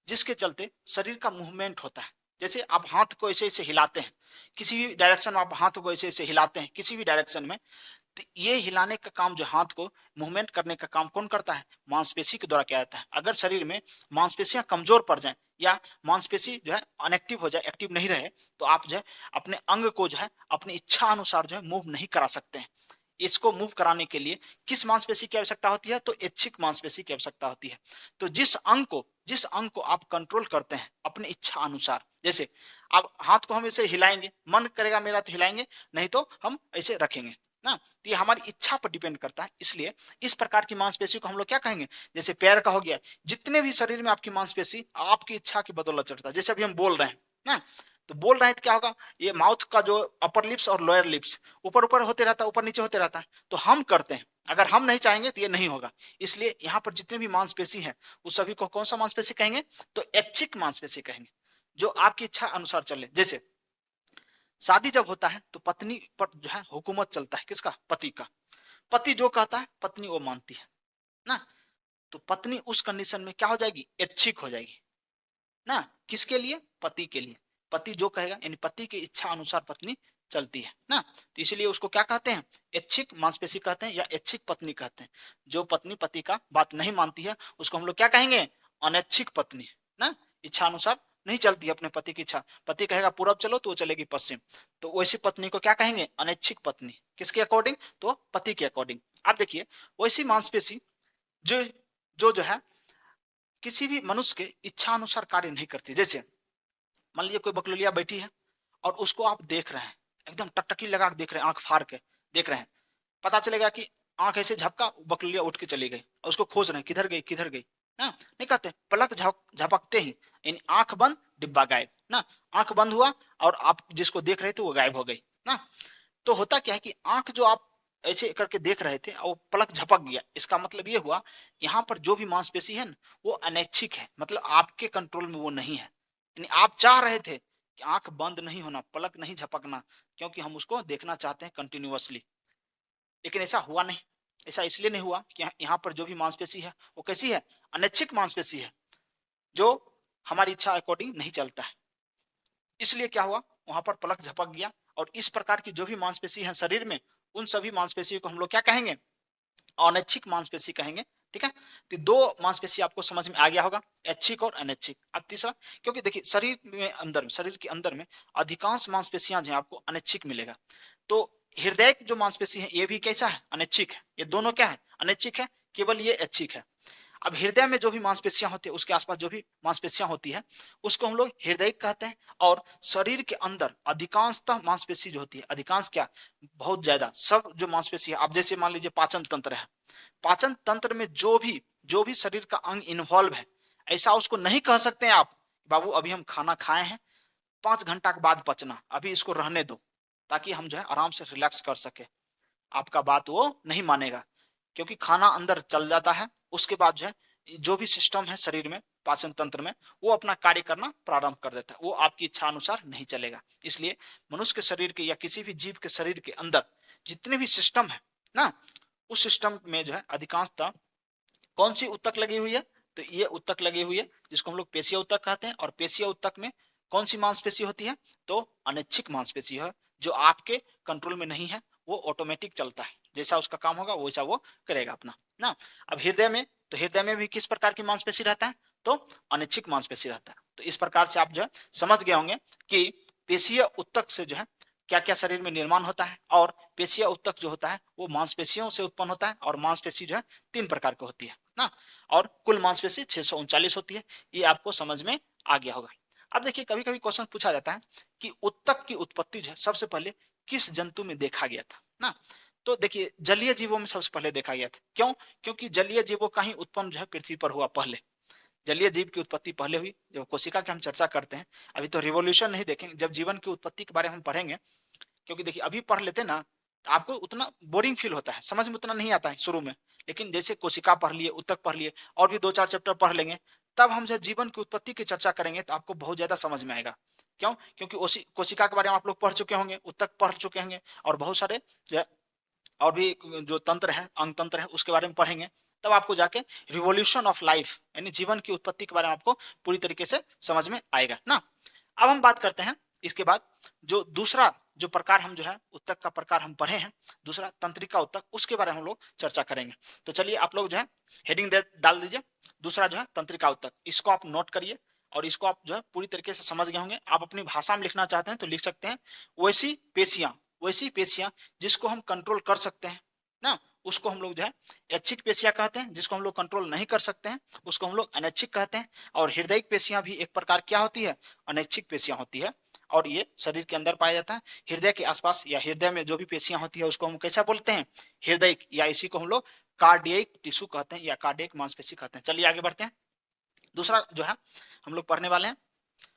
जिसके चलते शरीर का मूवमेंट होता है। जैसे आप हाथ को ऐसे ऐसे हिलाते हैं, किसी भी डायरेक्शन में आप हाथ को ऐसे ऐसे हिलाते हैं, किसी भी डायरेक्शन में, तो ये हिलाने का काम, जो हाथ को मूवमेंट करने का काम कौन करता है, मांसपेशी के द्वारा किया जाता है। अगर शरीर में मांसपेशियां कमजोर पड़ जाएं, या मांसपेशी जो है अनएक्टिव हो जाए, एक्टिव नहीं रहे, तो आप जो है अपने अंग को जो है अपनी इच्छा अनुसार जो है मूव नहीं करा सकते हैं। इसको मूव कराने के लिए किस मांसपेशी की आवश्यकता होती है? तो ऐच्छिक मांसपेशी की आवश्यकता होती है। तो जिस अंग को आप कंट्रोल करते हैं अपनी इच्छा अनुसार, जैसे आप हाथ को हम ऐसे हिलाएंगे, मन करेगा मेरा तो हिलाएंगे, नहीं तो हम ऐसे रखेंगे ना। तो ये हमारी इच्छा पर डिपेंड करता है। इसलिए इस प्रकार की मांसपेशी को हम लोग क्या कहेंगे? जैसे पैर का हो गया, जितने भी शरीर में आपकी मांसपेशी आपकी इच्छा की बदौलत चढ़ता है। जैसे अभी हम बोल रहे हैं ना, तो बोल रहे हैं तो क्या होगा, ये माउथ का जो अपर लिप्स और लोअर लिप्स ऊपर ऊपर होते रहता है, ऊपर नीचे होते रहता है, तो हम करते हैं। अगर हम नहीं चाहेंगे तो ये नहीं होगा। इसलिए यहाँ पर जितने भी मांसपेशी हैं उस सभी को कौन सा मांसपेशी कहेंगे? तो ऐच्छिक मांसपेशी कहेंगे, जो आपकी इच्छा अनुसार चले। जैसे शादी जब होता है तो पत्नी पर जो है हुकूमत चलता है, किसका? पति का। पति जो कहता है पत्नी वो मानती है ना। तो पत्नी उस कंडीशन में क्या हो जाएगी? ऐच्छिक हो जाएगी ना। किसके लिए? पति के लिए। पति जो कहेगा, यानी पति की इच्छा अनुसार पत्नी चलती है ना। तो इसलिए उसको क्या कहते हैं? ऐच्छिक मांसपेशी कहते हैं या ऐच्छिक पत्नी कहते हैं। जो पत्नी पति का बात नहीं मानती है उसको हम लोग क्या कहेंगे? अनैच्छिक पत्नी ना। इच्छा अनुसार नहीं चलती है अपने पति की इच्छा। पति कहेगा पूरब चलो तो वो चलेगी पश्चिम, तो वैसी पत्नी को क्या कहेंगे? अनैच्छिक पत्नी। किसके अकॉर्डिंग? तो पति के अकॉर्डिंग। आप देखिए वैसी मांसपेशी जो जो है किसी भी मनुष्य के इच्छा अनुसार कार्य नहीं करती। जैसे मान लीजिए कोई बकलोलिया बैठी है और उसको आप देख रहे हैं, एकदम टकटकी लगा के देख रहे हैं, आंख फाड़ के देख रहे हैं। पता चलेगा कि आंख ऐसे झपका, बकलोलिया उठ के चली गई, और उसको खोज रहे हैं किधर गई किधर गई ना। नहीं कहते, पलक झपकते ही यानी आंख बंद डिब्बा गायब ना। आंख बंद हुआ और आप जिसको देख रहे थे वो गायब हो गई ना। तो होता क्या है कि आंख जो आप ऐसे करके देख रहे थे और पलक झपक गया, इसका मतलब ये हुआ यहाँ पर जो भी मांसपेशी है ना वो अनैच्छिक है, मतलब आपके कंट्रोल में वो नहीं है। यानी आप चाह रहे थे कि आंख बंद नहीं होना, पलक नहीं झपकना, क्योंकि हम उसको देखना चाहते हैं कंटिन्यूअसली, लेकिन ऐसा हुआ नहीं। ऐसा इसलिए नहीं हुआ कि यहाँ पर जो भी मांसपेशी है वो कैसी है? अनैच्छिक मांसपेशी है, जो हमारी इच्छा अकॉर्डिंग नहीं चलता है। इसलिए क्या हुआ, वहां पर पलक झपक गया। और इस प्रकार की जो भी मांसपेशी है शरीर में, उन सभी मांसपेशियों को हम लोग क्या कहेंगे? अनैच्छिक मांसपेशी कहेंगे। ठीक है, तो दो मांसपेशी आपको समझ में आ गया होगा, ऐच्छिक और अनैच्छिक। अब तीसरा, क्योंकि देखिए शरीर के अंदर में अधिकांश मांसपेशियां जो है आपको अनैच्छिक मिलेगा। तो हृदय की जो मांसपेशी है ये भी कैसा है? अनैच्छिक है। ये दोनों क्या है? अनैच्छिक है, केवल ये ऐच्छिक है। अब हृदय में जो भी मांसपेशियां होती है, उसके आसपास जो भी मांसपेशियां होती है उसको हम लोग हृदय कहते हैं। और शरीर के अंदर अधिकांशतः मांसपेशी जो होती है, अधिकांश क्या, बहुत ज्यादा सब जो मांसपेशी है, आप जैसे मान लीजिए पाचन तंत्र है, पाचन तंत्र में जो भी शरीर का अंग इन्वॉल्व है, ऐसा उसको नहीं कह सकते हैं आप, बाबू अभी हम खाना खाए हैं, 5 घंटा के बाद पचना, अभी इसको रहने दो ताकि हम जो है आराम से रिलैक्स कर सके। आपका बात वो नहीं मानेगा, क्योंकि खाना अंदर चल जाता है, उसके बाद जो है जो भी सिस्टम है शरीर में, पाचन तंत्र में, वो अपना कार्य करना प्रारंभ कर देता है, वो आपकी इच्छा अनुसार नहीं चलेगा। इसलिए मनुष्य के शरीर के या किसी भी जीव के शरीर के अंदर जितने भी सिस्टम है ना, उस सिस्टम में जो है अधिकांशतः कौन सी उत्तक लगी हुई है? तो ये उत्तक लगी हुई है, जिसको हम लोग पेशिया उत्तक कहते हैं। और पेशिया उत्तक में कौन सी मांसपेशी होती है? तो अनैच्छिक मांसपेशी है, जो आपके कंट्रोल में नहीं है, वो ऑटोमेटिक चलता है, जैसा उसका काम होगा वैसा वो करेगा अपना ना। अब हृदय में, तो हृदय में भी किस प्रकार की मांसपेशी रहता है? तो अनैच्छिक मांसपेशी रहता है। तो इस प्रकार से आप जो है समझ गए होंगे कि पेशीय उत्तक से जो है क्या क्या शरीर में निर्माण होता है। और पेशीय उत्तक जो होता है वो मांसपेशियों से उत्पन्न होता है, और मांसपेशी जो है 3 प्रकार की होती है ना। और कुल मांसपेशी 639 होती है। ये आपको समझ में आ गया होगा। अब देखिए कभी कभी क्वेश्चन पूछा जाता है कि उत्तक की उत्पत्ति जो है सबसे पहले किस जंतु में देखा गया था ना। तो देखिए जलीय जीवों में सबसे पहले देखा गया था। क्यों? क्योंकि जलीय जीवों का ही उत्पन्न जो है पृथ्वी पर हुआ पहले। जलीय जीव की उत्पत्ति पहले हुई। जब कोशिका की हम चर्चा करते हैं, अभी तो रिवोल्यूशन नहीं देखेंगे, जब जीवन की उत्पत्ति के बारे में हम पढ़ेंगे, क्योंकि देखिए अभी पढ़ लेते ना तो आपको उतना बोरिंग फील होता है, समझ में उतना नहीं आता है शुरू में। लेकिन जैसे कोशिका पढ़ लिए, उत्तक पढ़ लिए, और भी 2-4 चैप्टर पढ़ लेंगे, तब हम जब जीवन की उत्पत्ति की चर्चा करेंगे तो आपको बहुत ज्यादा समझ में आएगा। क्यों? क्योंकि कोशिका के बारे में आप लोग पढ़ चुके होंगे, उत्तक पढ़ चुके होंगे, और बहुत सारे और भी जो तंत्र है, अंग तंत्र है, उसके बारे में पढ़ेंगे। तब आपको जाके रिवोल्यूशन ऑफ लाइफ यानी जीवन की उत्पत्ति के बारे में आपको पूरी तरीके से समझ में आएगा ना। अब हम बात करते हैं इसके बाद जो दूसरा जो प्रकार हम जो है उत्तक का प्रकार हम पढ़े हैं, दूसरा तंत्रिका उत्तक, उसके बारे में हम लोग चर्चा करेंगे। तो चलिए आप लोग जो है हेडिंग डाल दीजिए, दूसरा जो है तंत्रिका उत्तक। इसको आप नोट करिए और इसको आप जो है पूरी तरीके से समझ गए होंगे। आप अपनी भाषा में लिखना चाहते हैं तो लिख सकते हैं, वैसी पेशियां जिसको हम कंट्रोल कर सकते हैं ना, उसको हम लोग जो है ऐच्छिक पेशियां कहते हैं, जिसको हम लोग कंट्रोल नहीं कर सकते हैं उसको हम लोग अनैच्छिक कहते हैं। और हृदयिक पेशियां भी एक प्रकार क्या होती है, अनैच्छिक पेशियां होती है, और ये शरीर के अंदर पाया जाता है। हृदय के आसपास या हृदय में जो भी पेशियां होती है उसको हम कैसा बोलते हैं, हृदयिक, या इसी को हम लोग कार्डियक टिश्यू कहते हैं या कार्डियक मांसपेशी कहते हैं। चलिए आगे बढ़ते हैं। दूसरा जो है हम लोग पढ़ने वाले हैं,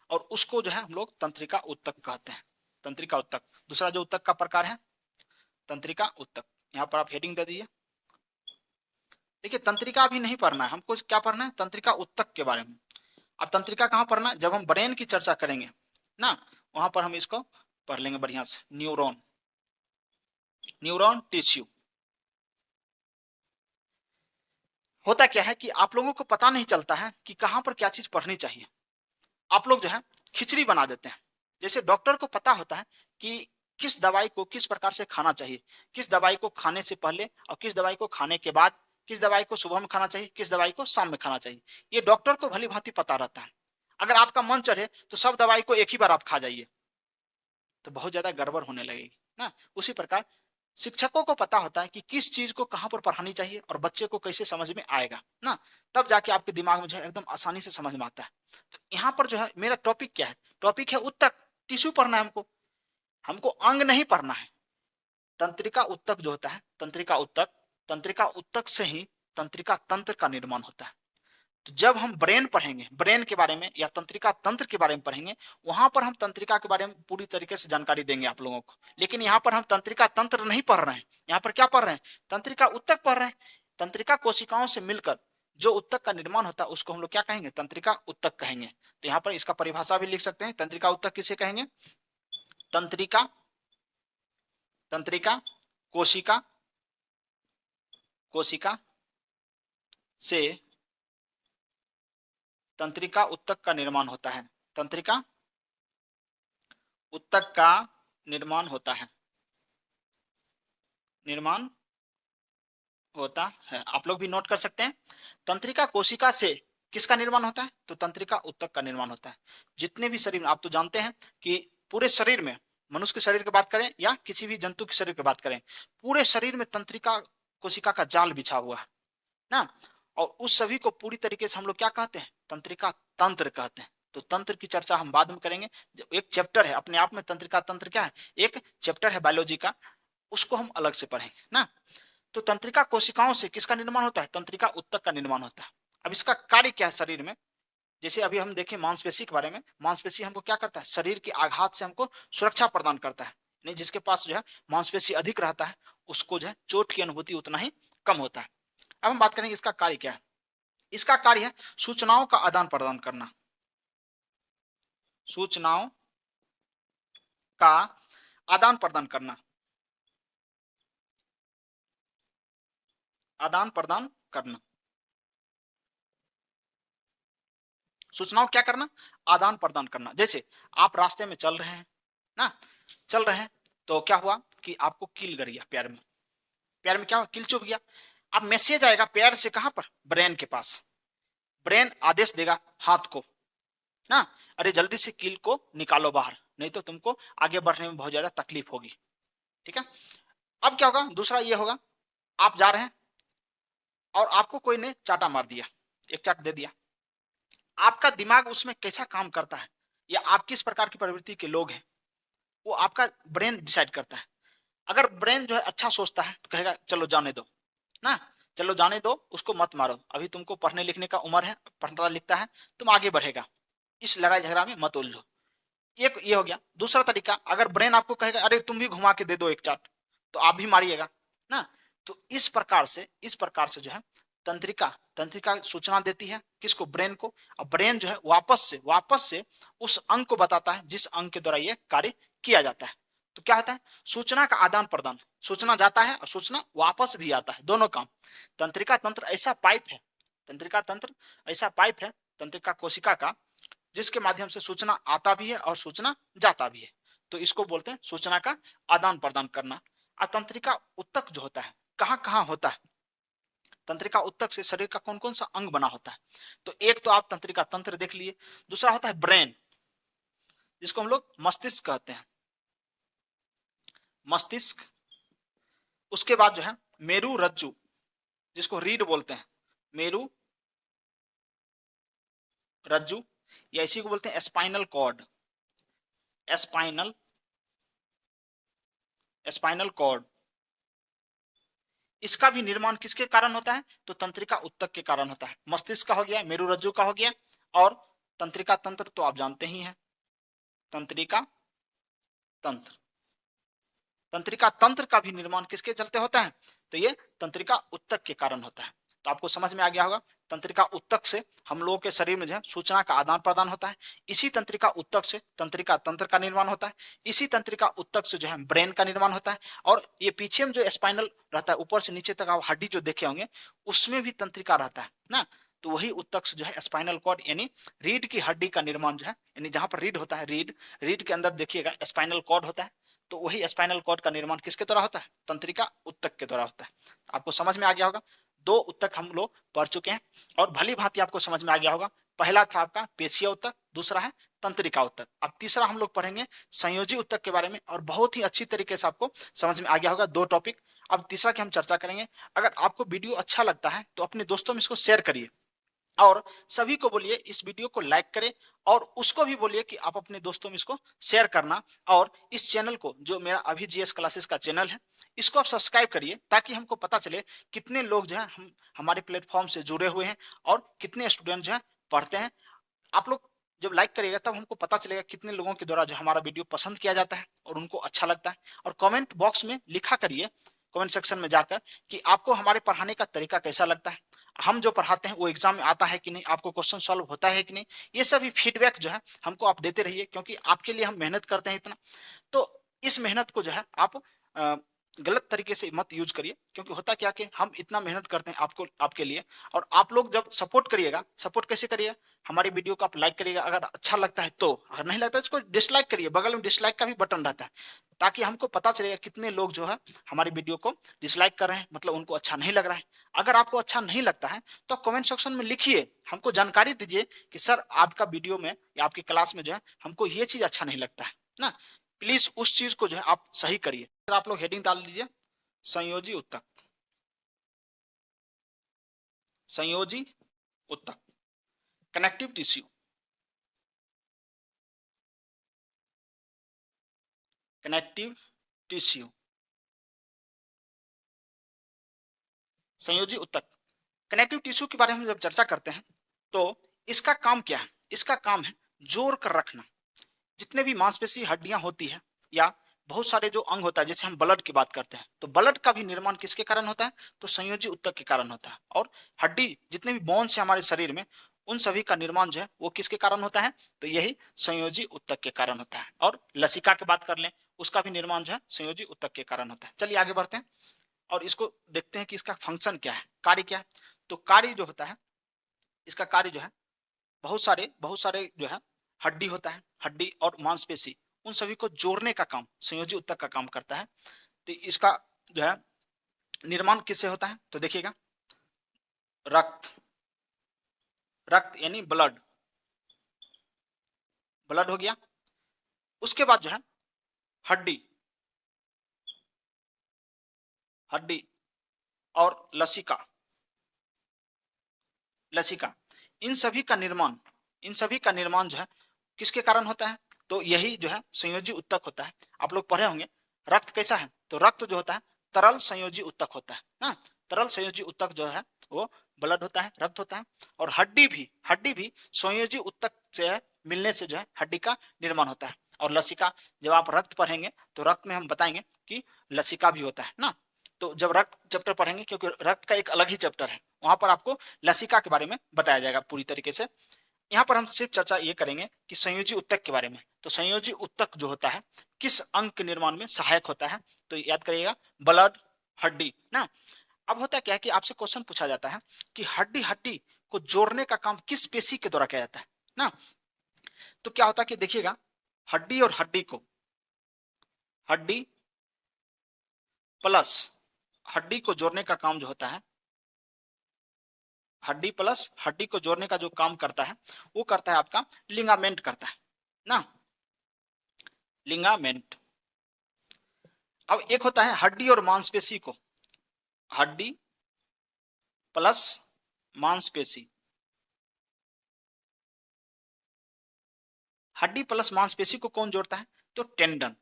और उसको जो है हम लोग तंत्रिका उत्तक कहते हैं। तंत्रिका उत्तक, दूसरा जो उत्तक का प्रकार है तंत्रिका उत्तक। यहाँ पर आप हेडिंग दे दीजिए। देखिए तंत्रिका भी नहीं पढ़ना है हमको, क्या पढ़ना है, तंत्रिका उत्तक के बारे में। अब तंत्रिका कहाँ पढ़ना है, जब हम ब्रेन की चर्चा करेंगे ना, वहां पर हम इसको पढ़ लेंगे बढ़िया से। Neuron, neuron tissue. होता क्या है कि आप लोगों को पता नहीं चलता है कि कहां पर क्या चीज पढ़नी चाहिए। आप लोग जो है खिचड़ी बना देते हैं। जैसे डॉक्टर को पता होता है कि किस दवाई को किस प्रकार से खाना चाहिए, किस दवाई को खाने से पहले और किस दवाई को खाने के बाद, किस दवाई को सुबह में खाना चाहिए, किस दवाई को शाम में खाना चाहिए, ये डॉक्टर को भली भांति पता रहता है। अगर आपका मन चढ़े तो सब दवाई को एक ही बार आप खा जाइए तो बहुत ज्यादा गड़बड़ होने लगेगी ना। उसी प्रकार शिक्षकों को पता होता है कि किस चीज को कहां पर पढ़ानी चाहिए और बच्चे को कैसे समझ में आएगा ना, तब जाके आपके दिमाग में जो है एकदम आसानी से समझ में आता है। तो यहाँ पर जो है मेरा टॉपिक क्या है, टॉपिक है उत्तक, टिश्यू पढ़ना है हमको, हमको अंग नहीं पढ़ना है। तंत्रिका उत्तक जो होता है, तंत्रिका उत्तक, तंत्रिका उत्तक से ही तंत्रिका तंत्र का निर्माण होता है। तो जब हम ब्रेन पढ़ेंगे, ब्रेन के बारे में या तंत्रिका तंत्र के बारे में पढ़ेंगे, वहां पर हम तंत्रिका के बारे में पूरी तरीके से जानकारी देंगे आप लोगों को। लेकिन यहाँ पर हम तंत्रिका तंत्र नहीं पढ़ रहे हैं, यहाँ पर क्या पढ़ रहे हैं, तंत्रिका उत्तक पढ़ रहे हैं। तंत्रिका कोशिकाओं से मिलकर जो उत्तक का निर्माण होता है उसको हम लोग क्या कहेंगे, तंत्रिका उत्तक कहेंगे। तो यहाँ पर इसका परिभाषा भी लिख सकते हैं, तंत्रिका उत्तक किसे कहेंगे, तंत्रिका, तंत्रिका कोशिका, कोशिका से तंत्रिका उत्तक का निर्माण होता है, तंत्रिका उत्तक का निर्माण होता है, निर्माण होता है। आप लोग भी नोट कर सकते हैं, तंत्रिका कोशिका से किसका निर्माण होता है, तो तंत्रिका उत्तक का निर्माण होता है। जितने भी शरीर में, आप तो जानते हैं कि पूरे शरीर में, मनुष्य के शरीर की बात करें या किसी भी जंतु के शरीर की बात करें, पूरे शरीर में तंत्रिका कोशिका का जाल बिछा हुआ है ना। और उस सभी को पूरी तरीके से हम लोग क्या कहते हैं, तंत्रिका तंत्र कहते हैं। तो तंत्र की चर्चा हम बाद में करेंगे, एक चैप्टर है अपने आप में, तंत्रिका तंत्र क्या है, एक चैप्टर है बायोलॉजी का, उसको हम अलग से पढ़ेंगे ना। तो तंत्रिका कोशिकाओं से किसका निर्माण होता है, तंत्रिका उत्तक का निर्माण होता है। अब इसका कार्य क्या है शरीर में, जैसे अभी हम देखें मांसपेशी के बारे में, मांसपेशी हमको क्या करता है, शरीर के आघात से हमको सुरक्षा प्रदान करता है। नहीं, जिसके पास जो है मांसपेशी अधिक रहता है उसको जो है चोट की अनुभूति उतना ही कम होता है। अब हम बात करेंगे इसका कार्य क्या है। इसका कार्य है सूचनाओं का आदान प्रदान करना, सूचनाओं का आदान प्रदान करना, आदान प्रदान करना, सूचनाओं क्या करना, आदान प्रदान करना। जैसे आप रास्ते में चल रहे हैं ना, चल रहे हैं तो क्या हुआ कि आपको कील गिर गया पैर में, पैर में क्या हुआ, कील चुभ गया। अब मैसेज आएगा पैर से कहां पर, ब्रेन के पास, ब्रेन आदेश देगा हाथ को ना, अरे जल्दी से कील को निकालो बाहर, नहीं तो तुमको आगे बढ़ने में बहुत ज्यादा तकलीफ होगी। ठीक है। अब क्या होगा, दूसरा ये होगा, आप जा रहे हैं और आपको कोई ने चाटा मार दिया, एक चाट दे दिया, आपका दिमाग उसमें कैसा काम करता है या आप किस प्रकार की प्रवृत्ति के लोग हैं, वो आपका ब्रेन डिसाइड करता है। अगर ब्रेन जो है अच्छा सोचता है तो कहेगा चलो जाने दो ना, चलो जाने दो, उसको मत मारो, अभी तुमको पढ़ने लिखने का उम्र है, पढ़ता लिखता है, तुम आगे बढ़ेगा, इस लड़ाई झगड़ा में मत उलझो। एक ये हो गया। दूसरा तरीका, अगर ब्रेन आपको कहेगा अरे तुम भी घुमा के दे दो एक चाट, तो आप भी मारिएगा ना। तो इस प्रकार से जो है तंत्रिका तंत्रिका सूचना देती है किसको, ब्रेन को, और ब्रेन जो है वापस से उस अंग को बताता है जिस अंग के द्वारा यह कार्य किया जाता है। तो क्या होता है, सूचना का आदान प्रदान, सूचना जाता है और सूचना वापस भी आता है, दोनों काम। तंत्रिका तंत्र ऐसा पाइप है, तंत्रिका तंत्र ऐसा पाइप है तंत्रिका कोशिका का, जिसके माध्यम से सूचना आता भी है और सूचना जाता भी है। तो इसको बोलते हैं सूचना का आदान प्रदान करना। तंत्रिका उत्तक जो होता है कहां कहां होता है, तंत्रिका उत्तक से शरीर का कौन कौन सा अंग बना होता है। तो एक तो आप तंत्रिका तंत्र देख लिए, दूसरा होता है ब्रेन, जिसको हम लोग मस्तिष्क कहते हैं, मस्तिष्क। उसके बाद जो है मेरु रज्जु, जिसको रीढ़ बोलते हैं, मेरु रज्जु, या इसी को बोलते हैं spinal cord, spinal spinal cord. इसका भी निर्माण किसके कारण होता है? तो तंत्रिका उत्तक के कारण होता है। मस्तिष्क का हो गया, मेरुरज्जु का हो गया, और तंत्रिका तंत्र तो आप जानते ही हैं, तंत्रिका तंत्र। तंत्रिका तंत्र का भी निर्माण किसके चलते होता है? तो ये तंत्रिका उत्तक के कारण होता है। तो आपको समझ में आ गया होगा, तंत्रिका उत्तक से हम लोगों के शरीर में जो है सूचना का आदान प्रदान होता है। इसी तंत्रिका उत्तक से तंत्रिका तंत्र का निर्माण होता है। इसी तंत्रिका उत्तक से जो है ब्रेन का निर्माण होता है। और ये पीछे में जो स्पाइनल रहता है, ऊपर से नीचे तक आप हड्डी जो देखे होंगे, उसमें भी तंत्रिका रहता है ना। तो वही उत्तक से जो है स्पाइनल कॉर्ड यानी रीढ़ की हड्डी का निर्माण जो है, यानी जहां पर रीढ़ होता है, रीढ़ के अंदर देखिएगा स्पाइनल कॉर्ड होता है। तो वही स्पाइनल कॉर्ड का निर्माण किसके द्वारा होता है? तंत्रिका उत्तक के द्वारा होता है। आपको समझ में आ गया होगा, दो उत्तक हम लोग पढ़ चुके हैं और भली भांति आपको समझ में आ गया होगा। पहला था आपका पेशीय उत्तक, दूसरा है तंत्रिका उत्तक। अब तीसरा हम लोग पढ़ेंगे संयोजी उत्तक के बारे में, और बहुत ही अच्छी तरीके से आपको समझ में आ गया होगा दो टॉपिक। अब तीसरा की हम चर्चा करेंगे। अगर आपको वीडियो अच्छा लगता है तो अपने दोस्तों में इसको शेयर करिए, और सभी को बोलिए इस वीडियो को लाइक करें, और उसको भी बोलिए कि आप अपने दोस्तों में इसको शेयर करना। और इस चैनल को, जो मेरा अभी जीएस क्लासेस का चैनल है, इसको आप सब्सक्राइब करिए, ताकि हमको पता चले कितने लोग जो है हम हमारे प्लेटफॉर्म से जुड़े हुए हैं और कितने स्टूडेंट जो है पढ़ते हैं। आप लोग जब लाइक करिएगा तब हमको पता चलेगा कितने लोगों के द्वारा जो हमारा वीडियो पसंद किया जाता है और उनको अच्छा लगता है। और कमेंट बॉक्स में लिखा करिए, कमेंट सेक्शन में जाकर, कि आपको हमारे पढ़ाने का तरीका कैसा लगता है, हम जो पढ़ाते हैं वो एग्जाम में आता है कि नहीं, आपको क्वेश्चन सॉल्व होता है कि नहीं। ये सभी फीडबैक जो है हमको आप देते रहिए, क्योंकि आपके लिए हम मेहनत करते हैं इतना। तो इस मेहनत को जो है आप गलत तरीके से मत यूज करिए, क्योंकि होता क्या कि हम इतना मेहनत करते हैं आपको, आपके लिए, और आप लोग जब सपोर्ट करिएगा, सपोर्ट कैसे करिएगा, हमारी वीडियो को आप लाइक करिएगा अगर अच्छा लगता है तो, अगर नहीं लगता है इसको डिसलाइक करिए, बगल में डिसलाइक का भी बटन रहता है, ताकि हमको पता चलेगा कितने लोग जो है हमारी वीडियो को डिसलाइक कर रहे हैं, मतलब उनको अच्छा नहीं लग रहा है। अगर आपको अच्छा नहीं लगता है तो कमेंट सेक्शन में लिखिए, हमको जानकारी दीजिए कि सर आपका वीडियो में या आपकी क्लास में जो है हमको ये चीज अच्छा नहीं लगता है ना। प्लीज उस चीज को जो है आप सही करिए। सर आप लोग हेडिंग डाल दीजिए, संयोजी उत्तक, संयोजी उत्तक, कनेक्टिव टिश्यू, कनेक्टिव टिश्यू, संयोजी उत्तक। कनेक्टिव टिश्यू के बारे में जब चर्चा करते हैं तो इसका काम क्या है? इसका काम है जोड़ कर रखना। जितने भी मांसपेशी हड्डियां होती है, या बहुत सारे जो अंग होता है, जैसे हम ब्लड की बात करते हैं, तो ब्लड का भी निर्माण किसके कारण होता है? तो संयोजी उत्तक के कारण होता है। और हड्डी, जितने भी बोन्स है हमारे शरीर में, उन सभी का निर्माण जो है वो किसके कारण होता है? तो यही संयोजी उत्तक के कारण होता है। और लसिका की बात कर लें, उसका भी निर्माण जो है संयोजी उत्तक के कारण होता है। चलिए आगे बढ़ते हैं और इसको देखते हैं कि इसका फंक्शन क्या है, कार्य क्या है। तो कार्य जो होता है, इसका कार्य जो है, बहुत सारे जो है हड्डी होता है, हड्डी और मांसपेशी, उन सभी को जोड़ने का काम संयोजी उत्तक का काम करता है। तो इसका जो है निर्माण किससे होता है? तो देखिएगा, रक्त, रक्त यानी ब्लड, ब्लड हो गया। उसके बाद जो है हड्डी, हड्डी और लसिका, लसिका, इन सभी का निर्माण, इन सभी का निर्माण जो है किसके कारण होता है? तो यही जो है संयोजी उत्तक होता है। आप लोग पढ़े होंगे रक्त कैसा है, तो रक्त जो होता है तरल संयोजी उत्तक होता है ना। तरल संयोजी उत्तक जो है वो ब्लड होता है, रक्त होता है। और हड्डी भी संयोजी उत्तक से मिलने से जो है हड्डी का निर्माण होता है। और लसिका, जब आप रक्त पढ़ेंगे तो रक्त में हम बताएंगे कि लसिका भी होता है ना। तो जब रक्त चैप्टर पढ़ेंगे, क्योंकि रक्त का एक अलग ही चैप्टर है, वहां पर आपको लसिका के बारे में बताया जाएगा पूरी तरीके से। यहाँ पर हम सिर्फ चर्चा ये करेंगे कि संयोजी उत्तक के बारे में। तो संयोजी उत्तक जो होता है किस अंग के निर्माण में सहायक होता है? तो याद करिएगा, ब्लड, हड्डी ना। अब होता क्या है कि आपसे क्वेश्चन पूछा जाता है कि हड्डी हड्डी को जोड़ने का काम किस पेशी के द्वारा किया जाता है ना। तो क्या होता है कि देखिएगा, हड्डी और हड्डी को, हड्डी प्लस हड्डी को जोड़ने का काम जो होता है, हड्डी प्लस हड्डी को जोड़ने का जो काम करता है वो करता है आपका लिगामेंट करता है ना, लिगामेंट। अब एक होता है हड्डी और मांसपेशी को हड्डी प्लस मांसपेशी, हड्डी प्लस मांसपेशी को कौन जोड़ता है? तो टेंडन।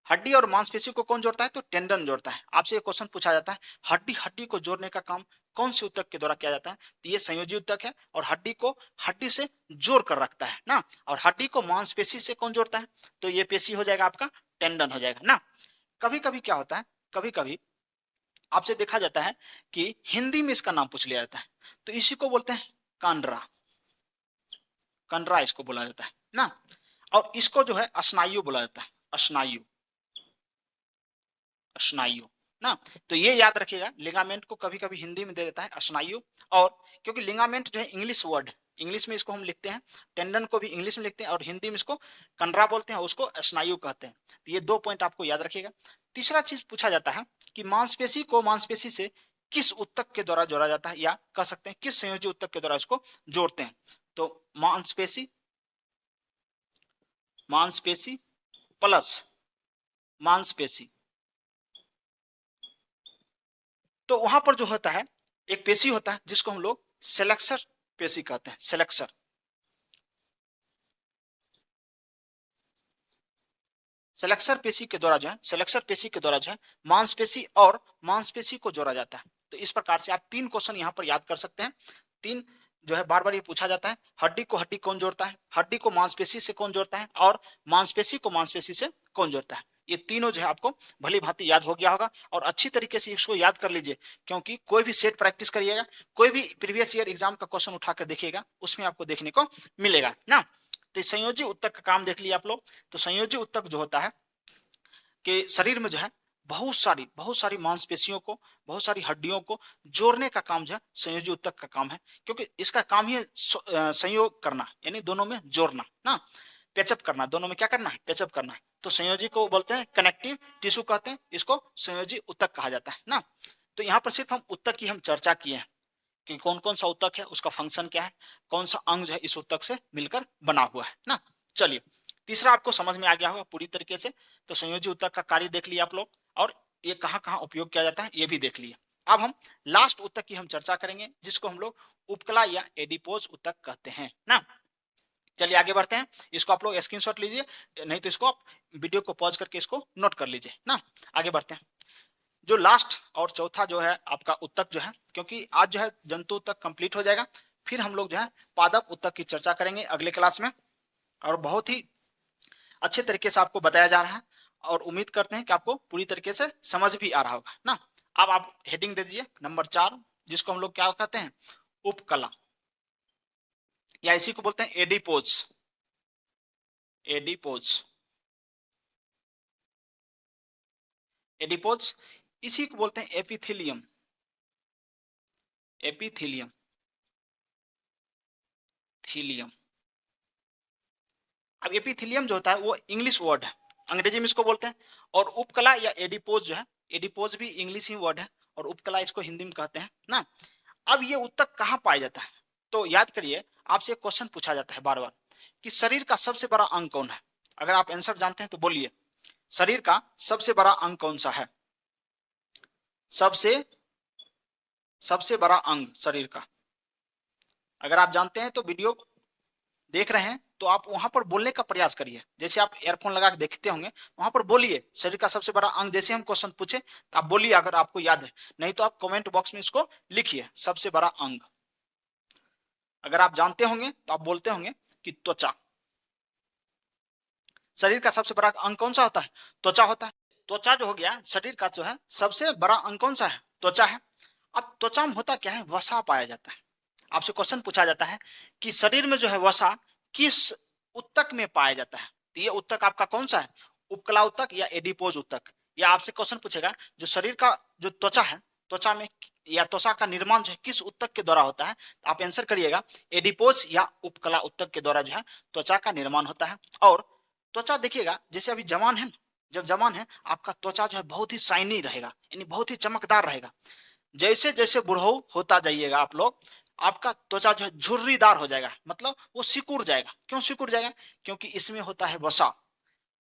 हड्डी और मांसपेशी को कौन जोड़ता है? तो टेंडन जोड़ता है। आपसे एक क्वेश्चन पूछा जाता है, हड्डी हड्डी को जोड़ने का काम कौन से ऊतक के द्वारा किया जाता है? तो ये संयोजी ऊतक है, और हड्डी को हड्डी से जोड़ कर रखता है ना। और हड्डी को मांसपेशी से कौन जोड़ता है? तो ये पेशी हो जाएगा आपका टेंडन हो जाएगा ना। कभी कभी क्या होता है, कभी कभी आपसे देखा जाता है कि हिंदी में इसका नाम पूछ लिया जाता है, तो इसी को बोलते हैं कांड्रा, कंडरा इसको बोला जाता है ना। और इसको जो है स्नायु बोला जाता है, स्नायु, स्नायु ना। तो ये याद रखिएगा, लिगामेंट को कभी कभी हिंदी में दे देता है स्नायु, और क्योंकि लिगामेंट जो है इंग्लिश वर्ड, इंग्लिश में इसको हम लिखते हैं, टेंडन को भी इंग्लिश में लिखते हैं, और हिंदी में इसको कंडरा बोलते हैं, उसको स्नायु कहते हैं। तो ये 2 पॉइंट आपको याद रखिएगा। तीसरा चीज पूछा जाता है कि मांसपेशी को मांसपेशी से किस ऊतक के द्वारा जोड़ा जाता है, या कह सकते हैं किस संयोजी ऊतक के द्वारा इसको जोड़ते हैं? तो मांसपेशी, मांसपेशी प्लस मांसपेशी, तो वहां पर जो होता है एक पेशी होता है जिसको हम लोग सेलेक्सर पेशी कहते हैं, सेलेक्सर। सेलेक्सर पेशी के द्वारा जो है, सेलेक्सर पेशी के द्वारा जो है मांसपेशी और मांसपेशी को जोड़ा जाता है। तो इस प्रकार से आप 3 क्वेश्चन यहां पर याद कर सकते हैं। 3 जो है बार बार ये पूछा जाता है, हड्डी को हड्डी कौन जोड़ता है, हड्डी को मांसपेशी से कौन जोड़ता है, और मांसपेशी को मांसपेशी से कौन जोड़ता है। ये तीनों जो है आपको भली भांति याद हो गया होगा, और अच्छी तरीके से इसको याद कर लीजिए, क्योंकि कोई भी सेट प्रैक्टिस करिएगा, कोई भी प्रीवियस ईयर एग्जाम का क्वेश्चन उठाकर देखिएगा, उसमें आपको देखने को मिलेगा ना। तो संयोजी ऊतक का काम देख लिया आप लोग। तो संयोजी ऊतक जो होता है कि शरीर में जो है बहुत सारी मांसपेशियों को, बहुत सारी हड्डियों को जोड़ने का काम जो है संयोजी ऊतक का काम है, क्योंकि इसका काम ही है संयोग करना, यानी दोनों में जोड़ना ना, पेचअप करना, दोनों में क्या करना है? पेचअप करना है। तो संयोजी को बोलते हैं कनेक्टिव टिश्यू कहते हैं, इसको संयोजी ऊतक कहा जाता है ना। तो यहाँ पर सिर्फ हम ऊतक की हम चर्चा किए हैं कि कौन कौन सा ऊतक है, उसका फंक्शन क्या है, कौन सा अंग जो है इस ऊतक से मिलकर बना हुआ है ना। चलिए, तीसरा आपको समझ में आ गया होगा पूरी तरीके से। तो संयोजी ऊतक का कार्य देख लिया आप लोग, और ये कहाँ कहाँ उपयोग किया जाता है ये भी देख लिया। अब हम लास्ट ऊतक की हम चर्चा करेंगे, जिसको हम लोग उपकला या एडिपोज ऊतक कहते हैं ना। चलिए आगे बढ़ते हैं। इसको आप लोग स्क्रीनशॉट लीजिए, नहीं तो इसको आप वीडियो को पॉज करके इसको नोट कर लीजिए ना। आगे बढ़ते हैं। जो लास्ट और चौथा जो है आपका ऊतक जो है, क्योंकि आज जो है जंतु ऊतक कंप्लीट हो जाएगा, फिर हम लोग जो है पादप ऊतक की चर्चा करेंगे अगले क्लास में, और बहुत ही अच्छे तरीके से आपको बताया जा रहा है, और उम्मीद करते हैं कि आपको पूरी तरीके से समझ भी आ रहा होगा ना। अब आप हेडिंग दे दीजिए नंबर 4, जिसको हम लोग क्या कहते हैं? उपकला, या इसी को बोलते हैं एडिपोज, एडिपोज, एडिपोज। इसी को बोलते हैं एपिथेलियम, एपिथेलियम, थीलियम। अब एपिथेलियम जो होता है वो इंग्लिश वर्ड है, अंग्रेजी में इसको बोलते हैं, और उपकला या एडिपोज जो है, एडिपोज भी इंग्लिश ही वर्ड है, और उपकला इसको हिंदी में कहते हैं ना। अब ये ऊतक कहाँ पाया जाता है? तो याद करिए, आपसे एक क्वेश्चन पूछा जाता है बार बार कि शरीर का सबसे बड़ा अंग कौन है? अगर आप आंसर जानते हैं तो बोलिए, शरीर का सबसे बड़ा अंग कौन सा है? सबसे सबसे बड़ा अंग शरीर का, अगर आप जानते हैं तो वीडियो देख रहे हैं तो आप वहां पर बोलने का प्रयास करिए, जैसे आप ईयरफोन लगा के देखते होंगे, वहां पर बोलिए शरीर का सबसे बड़ा अंग। जैसे हम क्वेश्चन पूछे तो आप बोलिए अगर आपको याद है, नहीं तो आप कमेंट बॉक्स में इसको लिखिए, सबसे बड़ा अंग। अगर आप जानते होंगे तो आप बोलते होंगे कि त्वचा। शरीर का सबसे बड़ा अंग कौन सा होता है? त्वचा होता है। त्वचा जो हो गया शरीर का जो है सबसे बड़ा अंग कौन सा है? त्वचा है। अब त्वचा में होता क्या है? वसा पाया जाता है। आपसे क्वेश्चन पूछा जाता है कि शरीर में जो है वसा किस ऊतक में पाया जाता है? तो ये ऊतक आपका कौन सा है? उपकला ऊतक या एडिपोज ऊतक। या आपसे क्वेश्चन पूछेगा जो शरीर का जो त्वचा है, त्वचा में या त्वचा का निर्माण जो है किस ऊतक के द्वारा होता है? तो आप आंसर करिएगा एडिपोज या उपकला ऊतक के द्वारा जो है त्वचा का निर्माण होता है। और त्वचा देखिएगा, जैसे अभी जवान है, जब जवान है आपका त्वचा जो है बहुत ही शाइनी रहेगा, यानी बहुत ही चमकदार रहेगा। जैसे जैसे बुढ़ऊ होता जाइएगा आप लोग, आपका त्वचा जो है झुर्रीदार हो जाएगा, मतलब वो सिकुड़ जाएगा। क्यों सिकुड़ जाएगा? क्योंकि इसमें होता है वसा।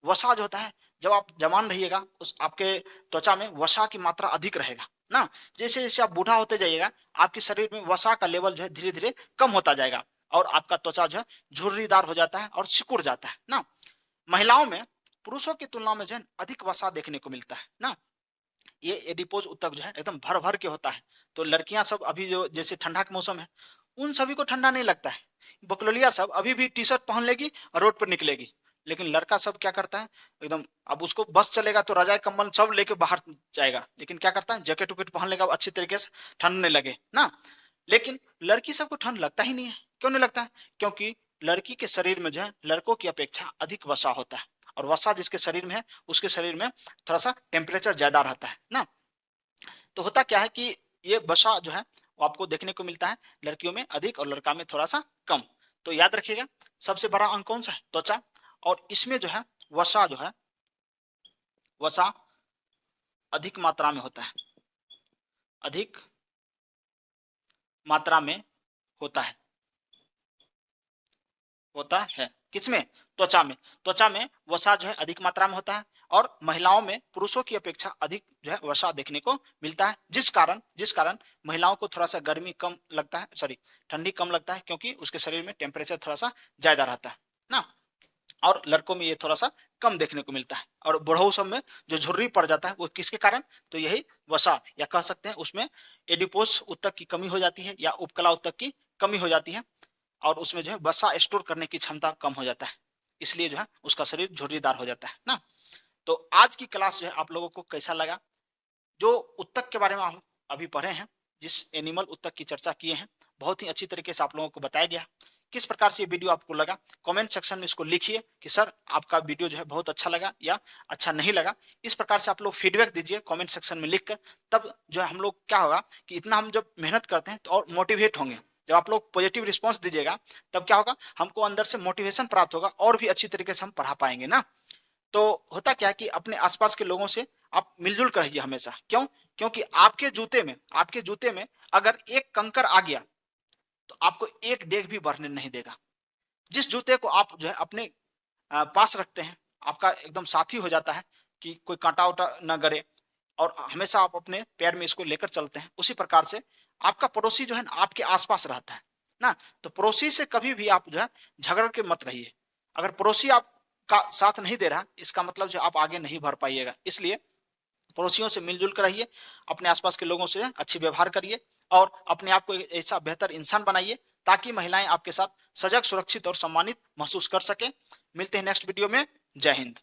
वसा जो होता है जब आप जवान रहिएगा उस आपके त्वचा में वसा की मात्रा अधिक रहेगा ना। जैसे जैसे आप बूढ़ा होते जाइएगा आपके शरीर में वसा का लेवल जो है धीरे धीरे कम होता जाएगा और आपका त्वचा जो है झुर्रीदार हो जाता है और सिकुड़ जाता है ना। महिलाओं में पुरुषों की तुलना में जो है अधिक वसा देखने को मिलता है ना। ये एडिपोज ऊतक जो है एकदम भर भर के होता है। तो लड़कियां सब अभी जो जैसे ठंडा का मौसम है उन सभी को ठंडा नहीं लगता है। बकलोलिया सब अभी भी टी शर्ट पहन लेगी और रोड पर निकलेगी। लेकिन लड़का सब क्या करता है एकदम, अब उसको बस चलेगा तो रजाई कंबल सब लेके बाहर जाएगा, लेकिन क्या करता है जैकेट उकेट पहन लेगा अच्छी तरीके से ठंड नहीं लगे ना। लेकिन लड़की सबको ठंड लगता ही नहीं है। क्यों नहीं लगता है? क्योंकि लड़की के शरीर में जो है लड़कों की अपेक्षा अधिक वसा होता है और वसा जिसके शरीर में है उसके शरीर में थोड़ा सा टेम्परेचर ज्यादा रहता है ना। तो होता क्या है कि ये वसा जो है वो आपको देखने को मिलता है लड़कियों में अधिक और लड़का में थोड़ा सा कम। तो याद रखिएगा सबसे बड़ा अंग कौन सा है? त्वचा। और इसमें जो है वसा जो है वसा अधिक मात्रा में होता है, अधिक मात्रा में होता है, होता है किसमें? त्वचा में। त्वचा में वसा जो है अधिक मात्रा में होता है और महिलाओं में पुरुषों की अपेक्षा अधिक जो है वसा देखने को मिलता है, जिस कारण महिलाओं को थोड़ा सा गर्मी कम लगता है, सॉरी ठंडी कम लगता है क्योंकि उसके शरीर में टेम्परेचर थोड़ा सा ज्यादा रहता है ना। और लड़कों में ये थोड़ा सा कम देखने को मिलता है। और बुढ़ऊ सब में जो झुर्री पड़ जाता है वो किसके कारण? तो यही वसा या कह सकते हैं उसमें एडिपोस ऊतक की कमी हो जाती है या उपकला ऊतक की कमी हो जाती है और उसमें जो है वसा स्टोर करने की क्षमता कम हो जाता है, इसलिए जो है उसका शरीर झुर्रीदार हो जाता है ना। तो आज की क्लास जो है आप लोगों को कैसा लगा? जो उत्तक के बारे में हम अभी पढ़े हैं, जिस एनिमल उत्तक की चर्चा किए हैं, बहुत ही अच्छी तरीके से आप लोगों को बताया गया। किस प्रकार से ये वीडियो आपको लगा कमेंट सेक्शन में इसको लिखिए कि सर आपका वीडियो जो है बहुत अच्छा लगा या अच्छा नहीं लगा। इस प्रकार से आप लोग फीडबैक दीजिए कमेंट सेक्शन में लिखकर, तब जो है हम लोग क्या होगा कि इतना हम जब मेहनत करते हैं तो और मोटिवेट होंगे। जब आप लोग पॉजिटिव रिस्पॉन्स दीजिएगा तब क्या होगा, हमको अंदर से मोटिवेशन प्राप्त होगा और भी अच्छी तरीके से हम पढ़ा पाएंगे ना। तो होता क्या है कि अपने आसपास के लोगों से आप मिलजुल कर रहिए हमेशा। क्यों? क्योंकि आपके जूते में अगर एक कंकर आ गया तो आपको एक डेग भी बढ़ने नहीं देगा। जिस जूते को आप जो है अपने पास रखते हैं, आपका एकदम साथी हो जाता है कि कोई कांटा उटा ना गरे और हमेशा आप अपने पैर में इसको लेकर चलते हैं, उसी प्रकार से आपका पड़ोसी जो है ना आपके आसपास रहता है ना। तो पड़ोसी से कभी भी आप जो है झगड़ के मत रहिए। अगर पड़ोसी आपका साथ नहीं दे रहा इसका मतलब जो आप आगे नहीं बढ़ पाइएगा। इसलिए पड़ोसियों से मिलजुल कर रहिए, अपने आसपास के लोगों से अच्छी व्यवहार करिए और अपने आप को एक ऐसा बेहतर इंसान बनाइए ताकि महिलाएं आपके साथ सजग, सुरक्षित और सम्मानित महसूस कर सकें। मिलते हैं नेक्स्ट वीडियो में। जय हिंद।